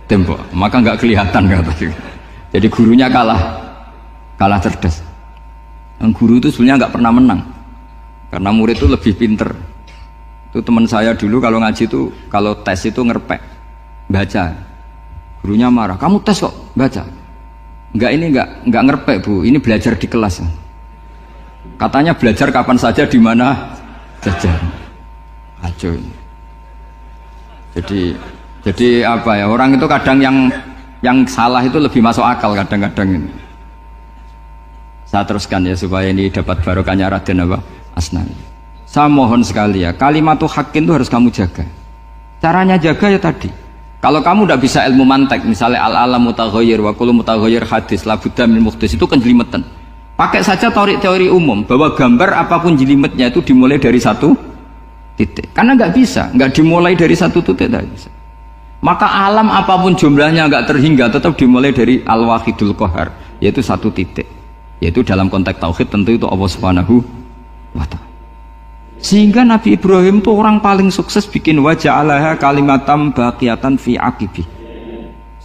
Tembok, maka nggak kelihatan kata. Jadi gurunya kalah cerdas. Yang guru itu sebenarnya nggak pernah menang, karena murid itu lebih pinter. Itu teman saya dulu kalau ngaji itu, kalau tes itu ngerpek, baca. Gurunya marah, kamu tes kok baca? Enggak ngerpek Bu, ini belajar di kelas. Katanya belajar kapan saja di mana saja. Acuh. Jadi apa ya, orang itu kadang yang salah itu lebih masuk akal kadang-kadang ini. Saya teruskan ya supaya ini dapat barokahnya Raden apa? Asnawi. Saya mohon sekali ya, kalimatul haqqin itu harus kamu jaga. Caranya jaga ya tadi. Kalau kamu tidak bisa ilmu mantek, misalnya al-alam mutaghayyir wa kullu mutaghayyir hadis la budda min muhdits, itu kan jelimetan. Pakai saja teori umum bahwa gambar apapun jelimetnya itu dimulai dari satu titik. Karena nggak bisa, nggak dimulai dari satu titik, tidak bisa. Maka alam apapun jumlahnya nggak terhingga, tetap dimulai dari al-wahidul qahar, yaitu satu titik. Yaitu dalam konteks tauhid tentu itu Allah Subhanahu wa ta'ala. Sehingga Nabi Ibrahim itu orang paling sukses bikin waja'alaha kalimatam baqiyatan fi aqibi.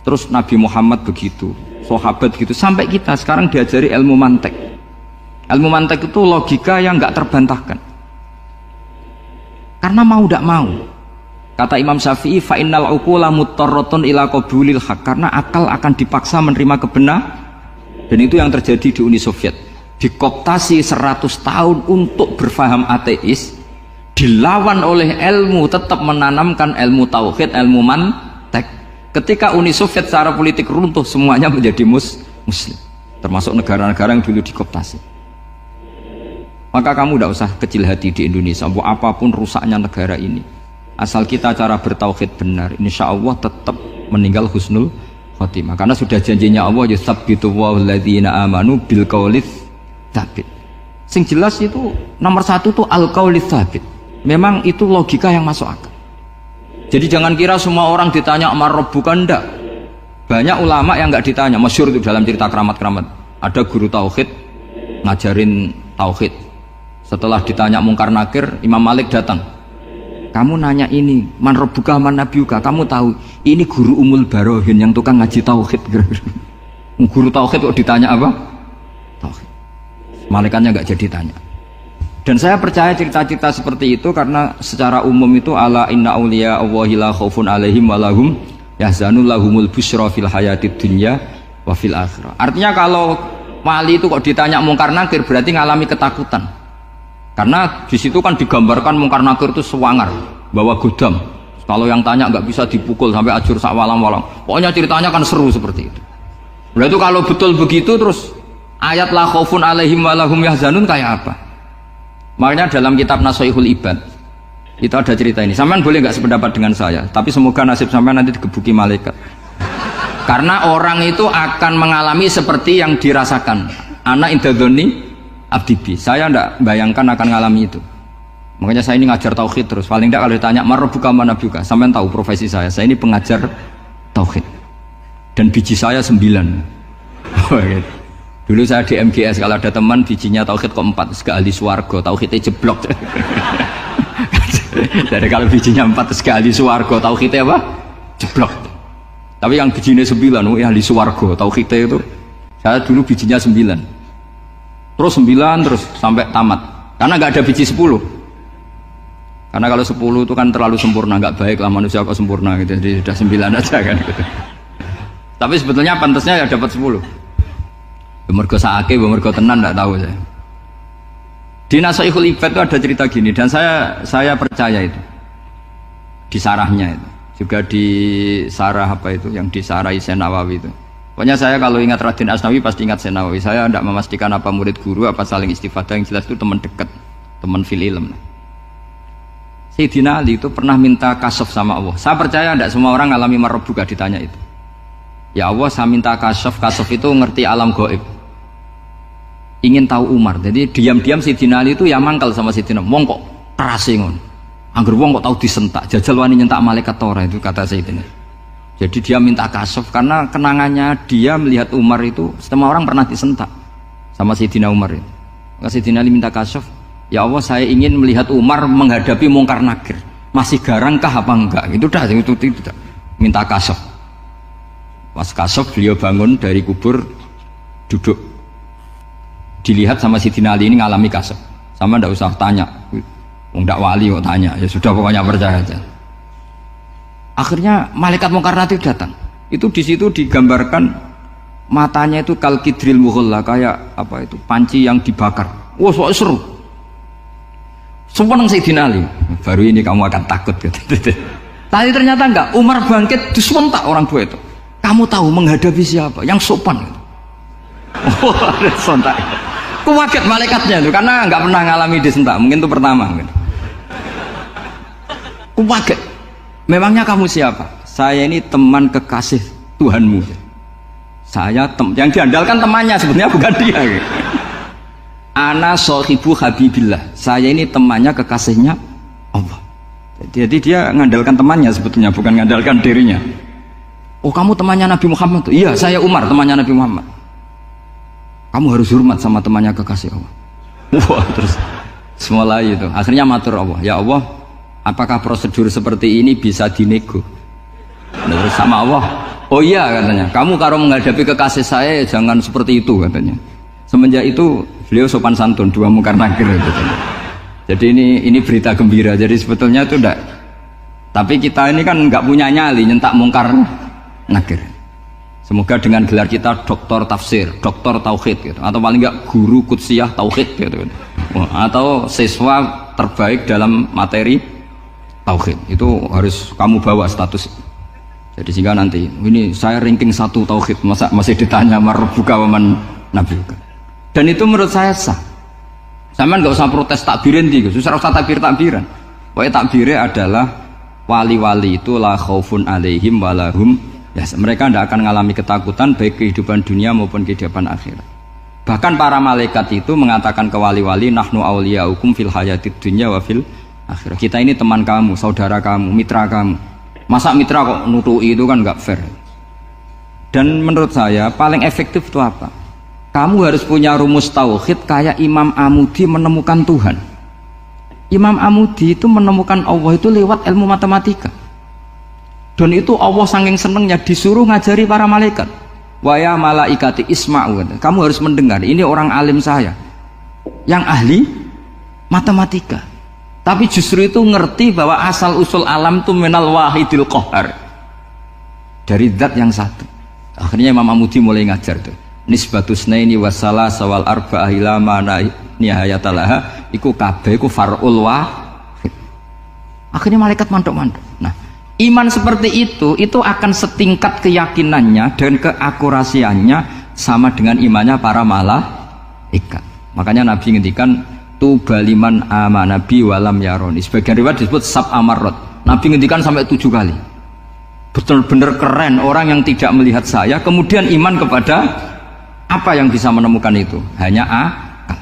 Terus Nabi Muhammad begitu, sahabat gitu, sampai kita sekarang diajari ilmu mantek. Ilmu mantek itu logika yang nggak terbantahkan. Karena mau tidak mau. Kata Imam Syafi'i, fa innal uqula muttarratun ila qabulil haq, karena akal akan dipaksa menerima kebenaran. Dan itu yang terjadi di Uni Soviet. Dikoptasi 100 tahun untuk berfaham ateis, dilawan oleh ilmu, tetap menanamkan ilmu tauhid, ilmu mantek. Ketika Uni Soviet secara politik runtuh, semuanya menjadi muslim, termasuk negara-negara yang dulu dikoptasi. Maka kamu tidak usah kecil hati di Indonesia, apapun rusaknya negara ini, asal kita cara bertauhid benar, insya Allah tetap meninggal husnul khotimah. Karena sudah janjinya Allah, yusabbitu walladzina amanu bil qaulis tsabit. Sing jelas itu nomor satu tuh al qaulis tsabit. Memang itu logika yang masuk akal. Jadi jangan kira semua orang ditanya amar rabbuka, enggak. Banyak ulama yang enggak ditanya, masyhur itu dalam cerita keramat-keramat. Ada guru tauhid ngajarin tauhid. Setelah ditanya mungkar nakir, Imam Malik datang. Kamu nanya ini, man rabbuka man nabiyuka, kamu tahu ini guru Umul Barohin yang tukang ngaji tauhid. Guru tauhid kok ditanya apa? Tauhid. Malaikatnya enggak jadi tanya. Dan saya percaya cerita-cerita seperti itu karena secara umum itu ala inna auliya Allahi la khaufun alaihim walahum yahzanun lahumul busyra fil hayatid dunya wa fil akhirah. Artinya kalau wali itu kok ditanya mungkar nakir berarti ngalami ketakutan. Karena di situ kan digambarkan mungkar nakir itu sewangar, bawa godam. Kalau yang tanya nggak bisa dipukul sampai ajur sak walang-walang. Pokoknya ceritanya kan seru seperti itu. Berarti kalau betul begitu terus ayat la khaufun alaihim walahum yahzanun kayak apa? Makanya dalam kitab Nashihul Ibad itu ada cerita ini. Sampean boleh nggak sependapat dengan saya, tapi semoga nasib sampean nanti digebuki malaikat. Karena orang itu akan mengalami seperti yang dirasakan. Ana indadzoni abdibi. Saya tidak bayangkan akan mengalami itu. Makanya saya ini ngajar tauhid terus. Paling tidak kalau ditanya marbuka mana buka, sampean tahu profesi saya. Saya ini pengajar tauhid. Dan biji saya 9. Dulu saya di MGS, kalau ada teman bijinya tauhid kok 4, segala ahli swarga, tauhidnya jeblok. Dari kalau bijinya 4 segala ahli swarga, tauhidnya apa? Jeblok. Tapi yang bijinya 9, ahli swarga, tauhidnya itu, saya dulu bijinya 9. Terus 9 terus sampai tamat. Karena nggak ada biji 10. Karena kalau 10 itu kan terlalu sempurna, nggak baik lah manusia kok sempurna gitu. Jadi sudah 9 aja kan gitu. Tapi sebetulnya pantasnya ya dapat 10. Mergo saake, mergo tenan tidak tahu saya. Di Nashihul Ibad itu ada cerita gini dan saya percaya itu. Di sarahnya itu. Juga di sarah apa itu yang disarahi Senawawi itu. Pokoknya saya kalau ingat Raden Asnawi pasti ingat Senawawi. Saya tidak memastikan apa murid guru apa saling istifadah, yang jelas itu teman dekat, teman fil ilm. Sayyidina Ali itu pernah minta kasyaf sama Allah. Saya percaya tidak semua orang alami marbuka ditanya itu. Ya Allah, saya minta kasyaf itu ngerti alam gaib. Ingin tahu Umar, jadi diam-diam Sayyidina Ali itu ya mangkal sama Sayyidina. Wong kok kerase ngono. Angger wong kok tahu disentak, jajal wani nyentak malaikat ora, itu kata Sayyidina. Jadi dia minta kasaf karena kenangannya dia melihat Umar itu semua orang pernah disentak sama Sayyidina Umar itu. Maka Sayyidina Ali minta kasaf, ya Allah saya ingin melihat Umar menghadapi Mungkar Nakir, masih garangkah apa enggak? Itu dah, itu tidak. Minta kasaf. Pas kasaf beliau bangun dari kubur, duduk, dilihat sama Sayyidina Ali ini ngalami kasaf. Sama ndak usah tanya, ndak wali kok tanya, ya sudah pokoknya percaya aja. Akhirnya malaikat Mungkar Nakir datang. Itu di situ digambarkan matanya itu kalkidril mughalla, kayak apa itu panci yang dibakar. Wah, soal seru. Sumpah Sayyidina Ali, baru ini kamu akan takut gitu. Tadi ternyata enggak, Umar bangkit disentak orang tua itu. Kamu tahu menghadapi siapa? Yang sopan gitu. Oh, ada sontak. Aku kaget malaikatnya itu karena enggak pernah ngalami disentak, mungkin itu pertama gitu. Aku kaget. Memangnya kamu siapa? Saya ini teman kekasih Tuhanmu. Saya yang diandalkan temannya sebenarnya bukan dia. Gitu. Ana sohibu habibillah. Saya ini temannya kekasihnya Allah. Jadi dia mengandalkan temannya sebetulnya, bukan mengandalkan dirinya. Oh, kamu temannya Nabi Muhammad tuh? Iya, saya Umar, temannya Nabi Muhammad. Kamu harus hormat sama temannya kekasih Allah. Wah, terus semulai itu. Akhirnya matur Allah, ya Allah, apakah prosedur seperti ini bisa dinego? Terus sama Allah, oh iya katanya, kamu kalau menghadapi kekasih saya jangan seperti itu katanya. Semenjak itu beliau sopan santun, dua Mungkar Nakir katanya. Jadi ini berita gembira. Jadi sebetulnya itu enggak. Tapi kita ini kan enggak punya nyali nyentak Mungkar Nakir. Semoga dengan gelar kita doktor tafsir, doktor tauhid gitu, atau paling enggak guru kutsiyah tauhid gitu, atau siswa terbaik dalam materi tauhid. Itu harus kamu bawa status. Jadi sehingga nanti ini saya ranking 1 tauhid, masa masih ditanya marbuka waman nabiuka. Dan itu menurut saya sah. Sama nggak usah protes takbirin gitu, susah usah takbiran. Pokoknya takbirnya adalah wali-wali itu la khaufun alaihim walahum, ya mereka tidak akan mengalami ketakutan baik kehidupan dunia maupun kehidupan akhirat. Bahkan para malaikat itu mengatakan ke wali-wali, nahnu awliyaukum fil hayatid dunya wa fil akhirah. Kita ini teman kamu, saudara kamu, mitra kamu. Masa mitra kok nutui, itu kan nggak fair. Dan menurut saya paling efektif itu apa? Kamu harus punya rumus tauhid kayak Imam Amudi menemukan Tuhan. Imam Amudi itu menemukan Allah itu lewat ilmu matematika. Dan itu Allah saking senengnya disuruh ngajari para malaikat. Wa ya malaikati isma'u. Kamu harus mendengar, ini orang alim saya yang ahli matematika. Tapi justru itu ngerti bahwa asal usul alam itu minal wahidil qahar, dari zat yang satu. Akhirnya Imam Amudi mulai ngajar tuh. Nisbatus naini wasala sawal arba'ah ila mana nihayatalaha iku kabeh iku far'ul wahid. Akhirnya malaikat mantuk-mantuk. Nah, iman seperti itu akan setingkat keyakinannya dan keakurasiannya sama dengan imannya para malaikat. Makanya Nabi ngendikan tubaliman amanabi walam yaroni. Sebagian riwayat disebut sab amarot. Nabi ngendikan sampai 7 kali. Betul-benar keren orang yang tidak melihat saya kemudian iman kepada apa yang bisa menemukan itu? Hanya akal.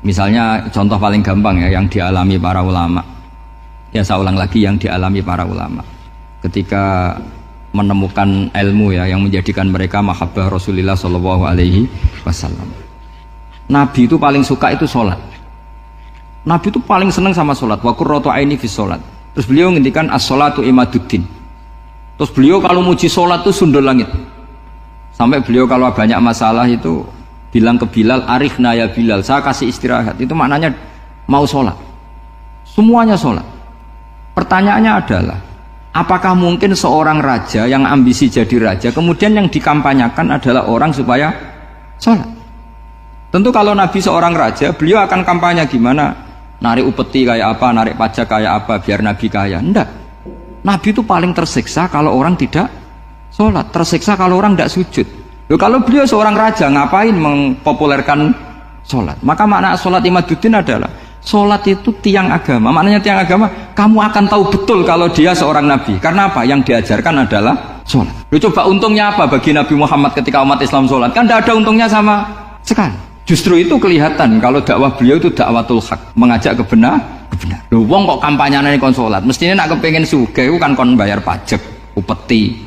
Misalnya contoh paling gampang ya yang dialami para ulama. Ya saya ulang lagi, yang dialami para ulama ketika menemukan ilmu ya yang menjadikan mereka mahabbah Rasulullah Shallallahu Alaihi Wasallam. Nabi itu paling suka itu sholat. Nabi itu paling senang sama sholat. Wa qurratu aini fi sholat. Terus beliau ngendikan as-sholatu imaduddin. Terus beliau kalau muji sholat itu sundul langit. Sampai beliau kalau banyak masalah itu bilang ke Bilal, arifna ya Bilal, saya kasih istirahat. Itu maknanya mau sholat. Semuanya sholat. Pertanyaannya adalah, apakah mungkin seorang raja yang ambisi jadi raja kemudian yang dikampanyakan adalah orang supaya sholat? Tentu kalau Nabi seorang raja, beliau akan kampanye gimana? Narik upeti kayak apa, narik pajak kayak apa biar Nabi kaya? Enggak. Nabi itu paling tersiksa kalau orang tidak sholat, tersiksa kalau orang tidak sujud. Loh, kalau beliau seorang raja ngapain mempopulerkan sholat? Maka makna sholat imaduddin adalah sholat itu tiang agama. Maknanya tiang agama, kamu akan tahu betul kalau dia seorang nabi. Karena apa? Yang diajarkan adalah sholat. Loh, coba untungnya apa bagi Nabi Muhammad ketika umat Islam sholat? Kan tidak ada untungnya sama sekali. Justru itu kelihatan kalau dakwah beliau itu dakwatul haq, mengajak kebenar. Loh, wong kok kampanyane kon sholat? Mestinya nak kepengen sugih kan kon bayar pajak. upeti.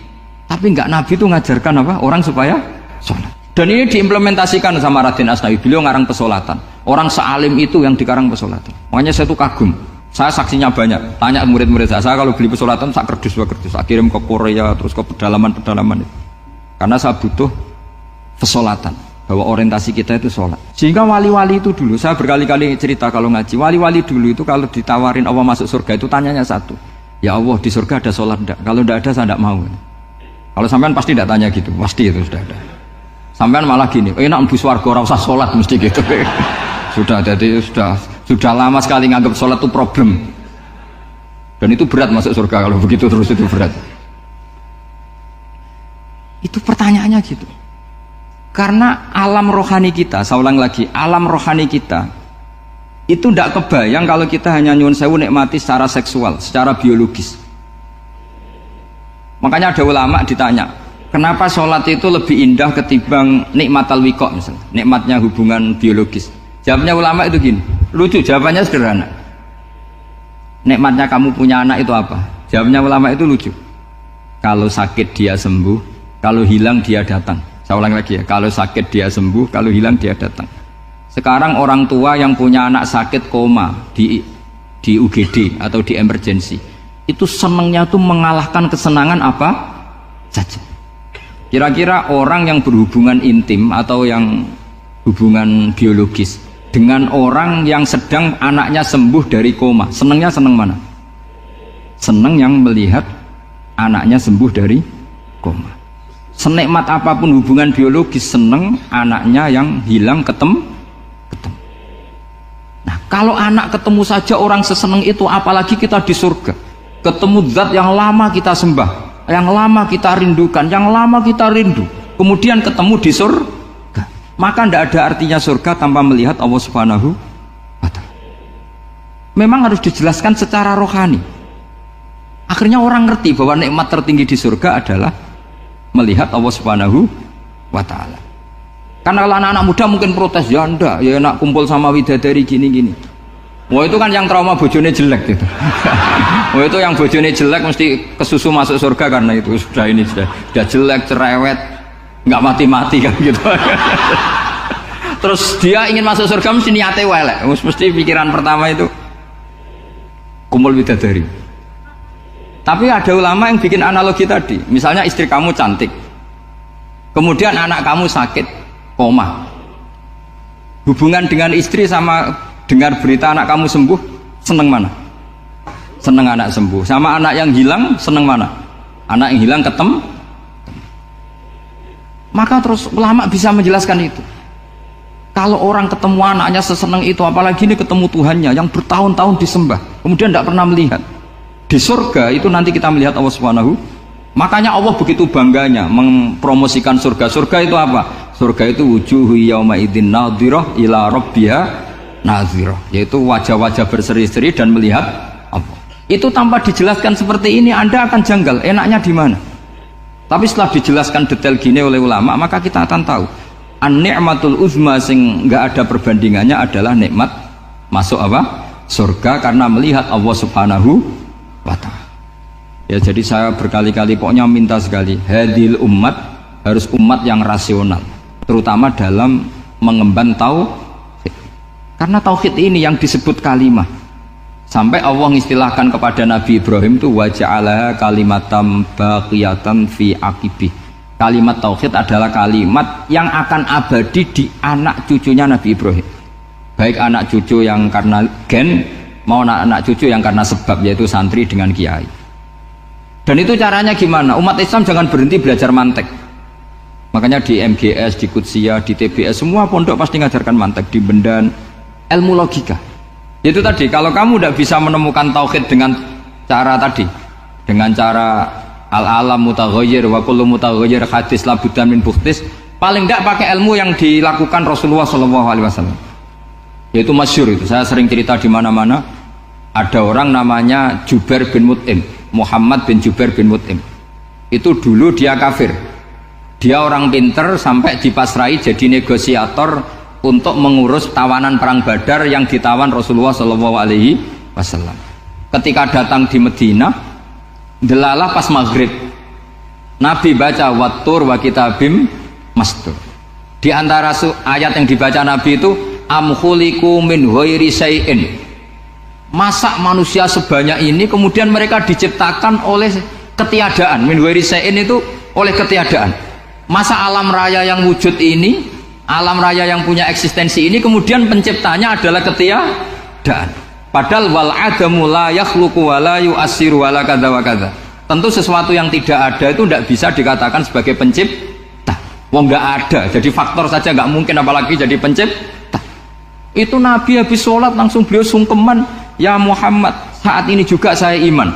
Tapi enggak, Nabi itu ngajarkan apa? Orang supaya sholat. Dan ini diimplementasikan sama Raden Asnawi. Beliau ngarang pesolatan. Orang sealim itu yang dikarang pesolatan. Makanya saya tuh kagum. Saya saksinya banyak. Tanya murid-murid saya kalau beli pesolatan saya kerdus. Saya kirim ke Korea terus ke pedalaman-pedalaman itu. Karena saya butuh pesolatan. Bahwa orientasi kita itu sholat. Sehingga wali-wali itu dulu, saya berkali-kali cerita kalau ngaji, wali-wali dulu itu kalau ditawarin Allah masuk surga itu tanyanya satu, ya Allah di surga ada sholat enggak? Kalau enggak ada saya enggak mau. Kalau sampean pasti enggak tanya gitu, pasti itu sudah ada. Sampean malah gini, enak mbus warga ora usah sholat mesti gitu. Sudah, jadi sudah lama sekali nganggap sholat itu problem. Dan itu berat masuk surga kalau begitu terus, itu berat. Itu pertanyaannya gitu. Karena alam rohani kita, saya ulang lagi, alam rohani kita itu tidak kebayang kalau kita hanya nyuwun sewu nikmati secara seksual, secara biologis. Makanya ada ulama ditanya, kenapa sholat itu lebih indah ketimbang nikmat al-wiqa misalnya, nikmatnya hubungan biologis. Jawabnya ulama itu gini, lucu, jawabannya sederhana. Nikmatnya kamu punya anak itu apa? Jawabnya ulama itu lucu. Kalau sakit dia sembuh, kalau hilang dia datang. Saya ulang lagi ya, kalau sakit dia sembuh, kalau hilang dia datang. Sekarang orang tua yang punya anak sakit koma di UGD atau di emergency, itu senangnya tuh mengalahkan kesenangan apa saja. Kira-kira orang yang berhubungan intim atau yang hubungan biologis dengan orang yang sedang anaknya sembuh dari koma, senangnya senang mana? Senang yang melihat anaknya sembuh dari koma. Senikmat apapun hubungan biologis, seneng anaknya yang hilang ketemu. Nah, kalau anak ketemu saja orang seseneng itu, apalagi kita di surga, ketemu zat yang lama kita sembah, yang lama kita rindukan, yang lama kita rindu, kemudian ketemu di surga, maka tidak ada artinya surga tanpa melihat Allah Subhanahu wa Ta'ala. Memang harus dijelaskan secara rohani. Akhirnya orang ngerti bahwa nikmat tertinggi di surga adalah melihat Allah Subhanahu wa Ta'ala. Karena kalau anak-anak muda mungkin protes, ya enggak, ya enak kumpul sama widadari gini-gini. Wah itu kan yang trauma bojone jelek itu. Wah itu yang bojone jelek mesti kesusu masuk surga karena itu sudah jelek, cerewet, nggak mati-mati kan gitu. Terus dia ingin masuk surga mesti niatnya welek, mesti pikiran pertama itu kumpul widadari. Tapi ada ulama yang bikin analogi tadi, misalnya istri kamu cantik, kemudian anak kamu sakit, koma. Hubungan dengan istri sama dengar berita anak kamu sembuh, seneng mana? Seneng anak sembuh. Sama anak yang hilang, seneng mana? Anak yang hilang ketemu. Maka terus ulama bisa menjelaskan itu. Kalau orang ketemu anaknya seseneng itu, apalagi ini ketemu Tuhannya yang bertahun-tahun disembah, kemudian tidak pernah melihat. Di surga itu nanti kita melihat Allah Subhanahu. Makanya Allah begitu bangganya mempromosikan surga. Surga itu apa? Surga itu wujuhu yauma idzin nadhirah ila rabbiha nadhirah, yaitu wajah-wajah berseri-seri dan melihat Allah. Itu tanpa dijelaskan seperti ini Anda akan janggal, enaknya di mana? Tapi setelah dijelaskan detail gini oleh ulama, maka kita akan tahu an-ni'matul uzma sing enggak ada perbandingannya adalah nikmat masuk apa? Surga karena melihat Allah Subhanahu wa Ta'ala. Ya jadi saya berkali-kali pokoknya minta sekali, hadil umat harus umat yang rasional, terutama dalam mengemban tauhid. Karena tauhid ini yang disebut kalimah. Sampai Allah mengistilahkan kepada Nabi Ibrahim itu waja'alaha kalimatam baqiyatan fi aqibih. Kalimat tauhid adalah kalimat yang akan abadi di anak cucunya Nabi Ibrahim. Baik anak cucu yang karena gen mau anak cucu yang karena sebab, yaitu santri dengan kiai. Dan itu caranya gimana? Umat Islam jangan berhenti belajar mantek. Makanya di MGS, di Qudsiyah, di TBS semua pondok pasti ngajarkan mantek, di Bendan, ilmu logika. Itu tadi, kalau kamu tidak bisa menemukan tauhid dengan cara tadi, dengan cara al-alam mutaghayyir wa kullu mutaghayyir hadis la budda min bukhtis, paling tidak pakai ilmu yang dilakukan Rasulullah SAW. Yaitu masyhur itu, saya sering cerita di mana-mana. Ada orang namanya Jubair bin Mut'im, Muhammad bin Jubair bin Mut'im. Itu dulu dia kafir. Dia orang pinter sampai dipasrai jadi negosiator untuk mengurus tawanan perang Badar yang ditawan Rasulullah SAW. Ketika datang di Madinah, delalah pas maghrib, Nabi baca wattur wa kitabim mastur. Di antara ayat yang dibaca Nabi itu am khuliqu min ghairi syai'in. Masa manusia sebanyak ini kemudian mereka diciptakan oleh ketiadaan. Min ghairi syai'in itu oleh ketiadaan. Masa alam raya yang wujud ini, alam raya yang punya eksistensi ini kemudian penciptanya adalah ketiadaan. Padahal wal adamu la yakhluqu wa la yu'assiru wa la kadza wa kadza. Tentu sesuatu yang tidak ada itu tidak bisa dikatakan sebagai pencipta. Wong nggak ada, jadi faktor saja nggak mungkin apalagi jadi pencipta. Itu Nabi habis sholat langsung beliau sungkeman, ya Muhammad, saat ini juga saya iman.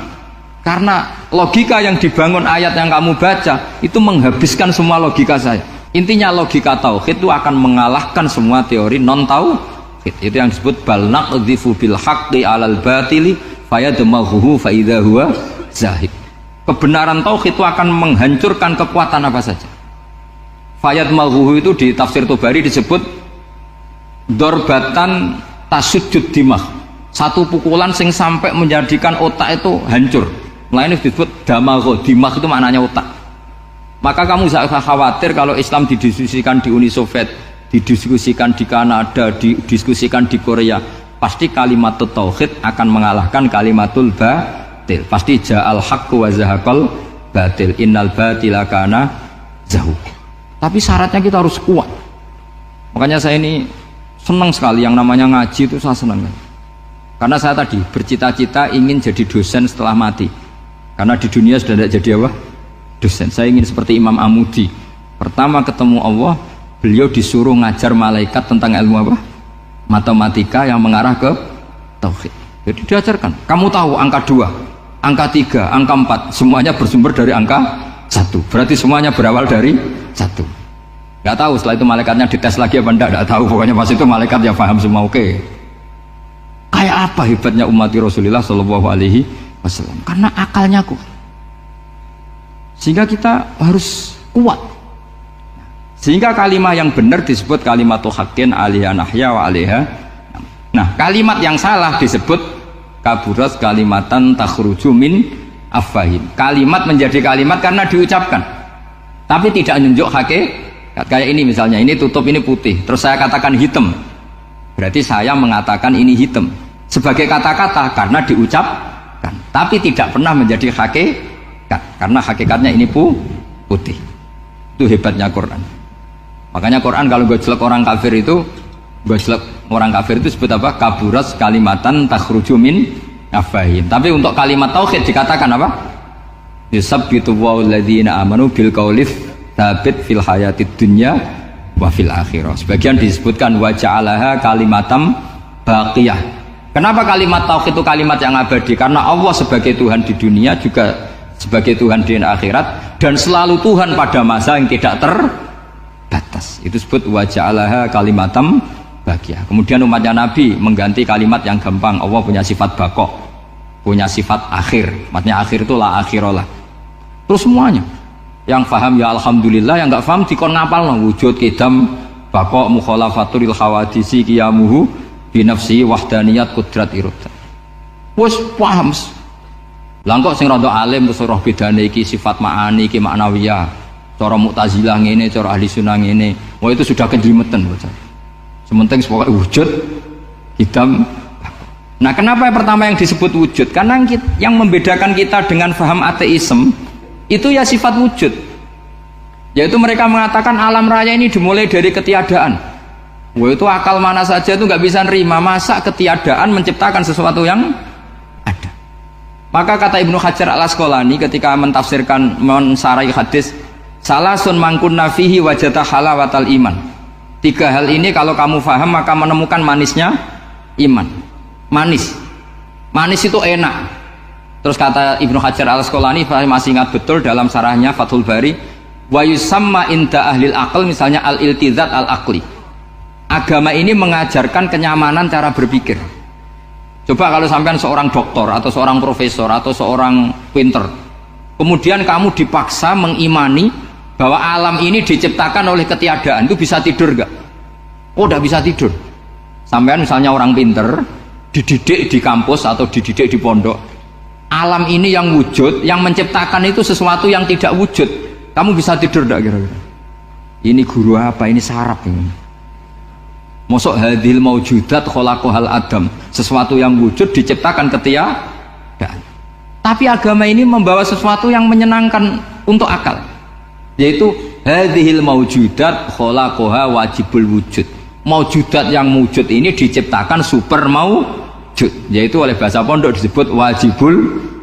Karena logika yang dibangun ayat yang kamu baca itu menghabiskan semua logika saya. Intinya logika tauhid itu akan mengalahkan semua teori non tauhid. Itu yang disebut bal naqdhifu bil haqqi 'alal batili fayadmaghuhu fa idza huwa zahid. Kebenaran tauhid itu akan menghancurkan kekuatan apa saja. Fayadmaghuhu itu di tafsir Tobari disebut dorbatan tasujud dimah. Satu pukulan sing sampai menjadikan otak itu hancur. Nah ini disebut damagho, dimah itu maknanya otak. Maka kamu jangan khawatir kalau Islam didiskusikan di Uni Soviet, didiskusikan di Kanada, didiskusikan di Korea, pasti kalimat tauhid akan mengalahkan kalimatul batil. Pasti ja'al haqqu wa zahaqal batil, innal batila kana zahuq. Tapi syaratnya kita harus kuat. Makanya saya ini senang sekali yang namanya ngaji itu, saya senang. Karena saya tadi bercita-cita ingin jadi dosen setelah mati. Karena di dunia sudah tidak jadi apa? Dosen. Saya ingin seperti Imam Amudi. Pertama ketemu Allah, beliau disuruh ngajar malaikat tentang ilmu apa? Matematika yang mengarah ke tauhid. Jadi diajarkan. Kamu tahu angka 2, angka 3, angka 4, semuanya bersumber dari angka 1. Berarti semuanya berawal dari 1. Gak tahu setelah itu malaikatnya dites lagi apa enggak, gak tahu. Pokoknya pas itu malaikat ya paham semua, oke. Kayak apa hebatnya umat Rasulullah Shallallahu Alaihi Wasallam? Karena akalnya kuat. Sehingga kita harus kuat. Sehingga kalimat yang benar disebut kalimatul haqqin 'alaiha nahya wa 'alaiha. Nah, kalimat yang salah disebut kaburas kalimatan takhruju min afwahim. Kalimat menjadi kalimat karena diucapkan, tapi tidak menunjuk hakikat. Kayak ini misalnya, ini tutup, ini putih, terus saya katakan hitam, berarti saya mengatakan ini hitam sebagai kata-kata karena diucapkan, tapi tidak pernah menjadi hakikat karena hakikatnya ini putih. Itu hebatnya Quran. Makanya Quran kalau gojlek orang kafir itu, gojlek orang kafir itu sebut apa? Kaburas kalimatan takhruju min afwahim. Tapi untuk kalimat tauhid dikatakan apa? Yusabbitu walladzina amanu bil qaulif tsabit fil hayatid dunya wa fil akhirah. Sebagian disebutkan wa ja'alaha kalimatam baqiyah. Kenapa kalimat tauhid itu kalimat yang abadi? Karena Allah sebagai Tuhan di dunia juga sebagai Tuhan di akhirat, dan selalu Tuhan pada masa yang tidak terbatas. Itu disebut wa ja'alaha kalimatam baqiyah. Kemudian umatnya Nabi mengganti kalimat yang gampang. Allah punya sifat baqo, punya sifat akhir. Maksudnya akhir itu la akhiralah. Terus semuanya yang paham ya alhamdulillah, yang enggak paham dikon ngapal wujud kidam baqo mukhalafatul khawadisi qiyamuhu binafsi wahdaniyat kudrat irodat. Wes paham. Lah kok sing rada alim terus roh bedane iki sifat ma'ani iki maknawiyah. Cara Mu'tazilah ngene, cara ahli sunnah ngene. Wah itu sudah kejrimeten bocah. Sementing pokoknya wujud hitam. Nah, kenapa yang pertama yang disebut wujud? Karena yang membedakan kita dengan faham ateisme itu ya sifat wujud. Yaitu mereka mengatakan alam raya ini dimulai dari ketiadaan. Wah itu akal mana saja itu nggak bisa nerima masa ketiadaan menciptakan sesuatu yang ada. Maka kata Ibnu Hajar al-Asqalani ketika mentafsirkan mensarai hadis salasun mangkunna fihi wajata halawatal iman. 3 hal ini kalau kamu faham maka menemukan manisnya iman. Manis itu enak. Terus kata Ibnu Hajar al-Asqalani, saya masih ingat betul dalam sarahnya Fathul Bari, wa yusamma inda ahlil aql, misalnya al-iltizat al-aqli. Agama ini mengajarkan kenyamanan cara berpikir. Coba kalau sampean seorang doktor atau seorang profesor atau seorang pinter, kemudian kamu dipaksa mengimani bahwa alam ini diciptakan oleh ketiadaan, itu bisa tidur gak? Oh, udah bisa tidur. Sampean misalnya orang pinter dididik di kampus atau dididik di pondok, alam ini yang wujud, yang menciptakan itu sesuatu yang tidak wujud. Kamu bisa tidur enggak kira-kira? Ini guru apa? Ini saraf ini. Mosok hadil maujudat khalaqahal adam, sesuatu yang wujud diciptakan ketiadaan. Tapi agama ini membawa sesuatu yang menyenangkan untuk akal, yaitu hadhil maujudat khalaqaha wajibul wujud. Maujudat yang wujud ini diciptakan super maujud, yaitu oleh bahasa pondok disebut wajibul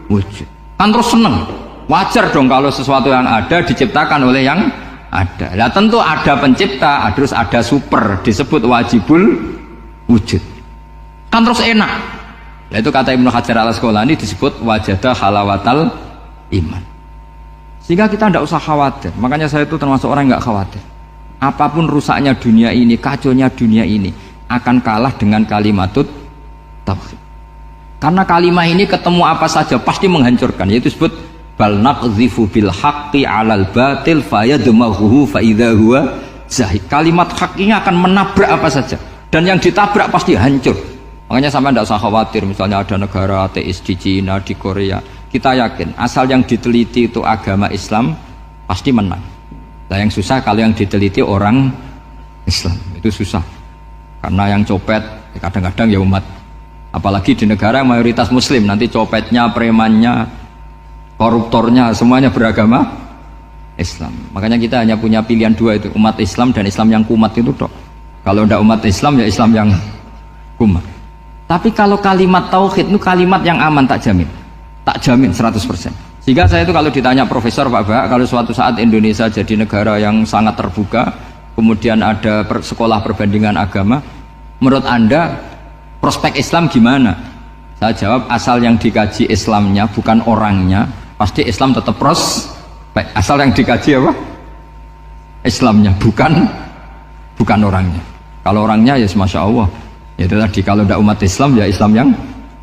wujud. Kan terus seneng, wajar dong kalau sesuatu yang ada diciptakan oleh yang ada. Nah tentu ada pencipta, terus ada super, disebut wajibul wujud. Kan terus enak. Nah itu kata Ibnu Hajar al Asqalani disebut wajadah halawatal iman. Sehingga kita tidak usah khawatir. Makanya saya itu termasuk orang yang nggak khawatir. Apapun rusaknya dunia ini, kacaunya dunia ini, akan kalah dengan kalimatut tauhid. Karena kalimat ini ketemu apa saja pasti menghancurkan. Yaitu disebut bal naqdhifu bil haqqi 'alal batil fayadmaghuhu fa idza huwa zahid. Kalimat hak ini akan menabrak apa saja dan yang ditabrak pasti hancur. Makanya sampai tidak usah khawatir misalnya ada negara ateis di Cina, di Korea. Kita yakin asal yang diteliti itu agama Islam pasti menang. Nah yang susah kalau yang diteliti orang Islam, itu susah. Karena yang copet kadang-kadang ya umat. Apalagi di negara yang mayoritas muslim, nanti copetnya, premannya, koruptornya semuanya beragama Islam. Makanya kita hanya punya pilihan dua itu, umat Islam dan Islam yang kumat itu dok. Kalau tidak umat Islam ya Islam yang kumat. Tapi kalau kalimat tauhid itu kalimat yang aman, tak jamin 100%. Sehingga saya itu kalau ditanya Profesor Pak Bahak, kalau suatu saat Indonesia jadi negara yang sangat terbuka, kemudian ada sekolah perbandingan agama, menurut Anda prospek Islam gimana? Saya jawab asal yang dikaji Islamnya bukan orangnya, pasti Islam tetap prospek. Asal yang dikaji apa? Islamnya, bukan orangnya. Kalau orangnya ya masya Allah. Ya itu tadi, kalau tidak umat Islam ya Islam yang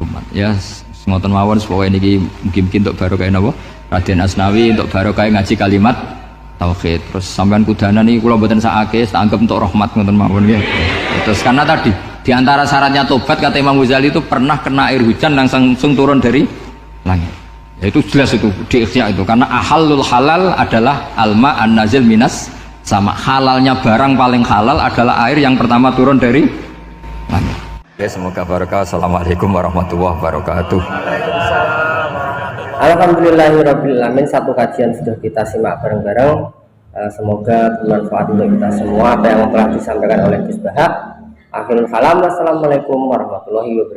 umat. Ya ngoten mawon supaya ini mungkin untuk barokah napa? Raden Asnawi untuk barokah ngaji kalimat tauhid. Terus sampean kudana nih kula mboten sakake, tak anggap untuk rahmat ngoten mawon nggih. Terus karena tadi di antara syaratnya tobat kata Imam Ghazali itu pernah kena air hujan langsung turun dari langit. Ya itu jelas itu di ikhya itu, karena ahalul halal adalah alma an-nazil minas sama. Halalnya barang paling halal adalah air yang pertama turun dari langit. Ya semoga barokah. Assalamualaikum warahmatullahi wabarakatuh. Alhamdulillahirabbil alamin. Satu kajian sudah kita simak bareng-bareng. Semoga bermanfaat untuk kita semua apa yang telah disampaikan oleh Gus Bahak. Akhirul kalam, wassalamualaikum warahmatullahi wabarakatuh.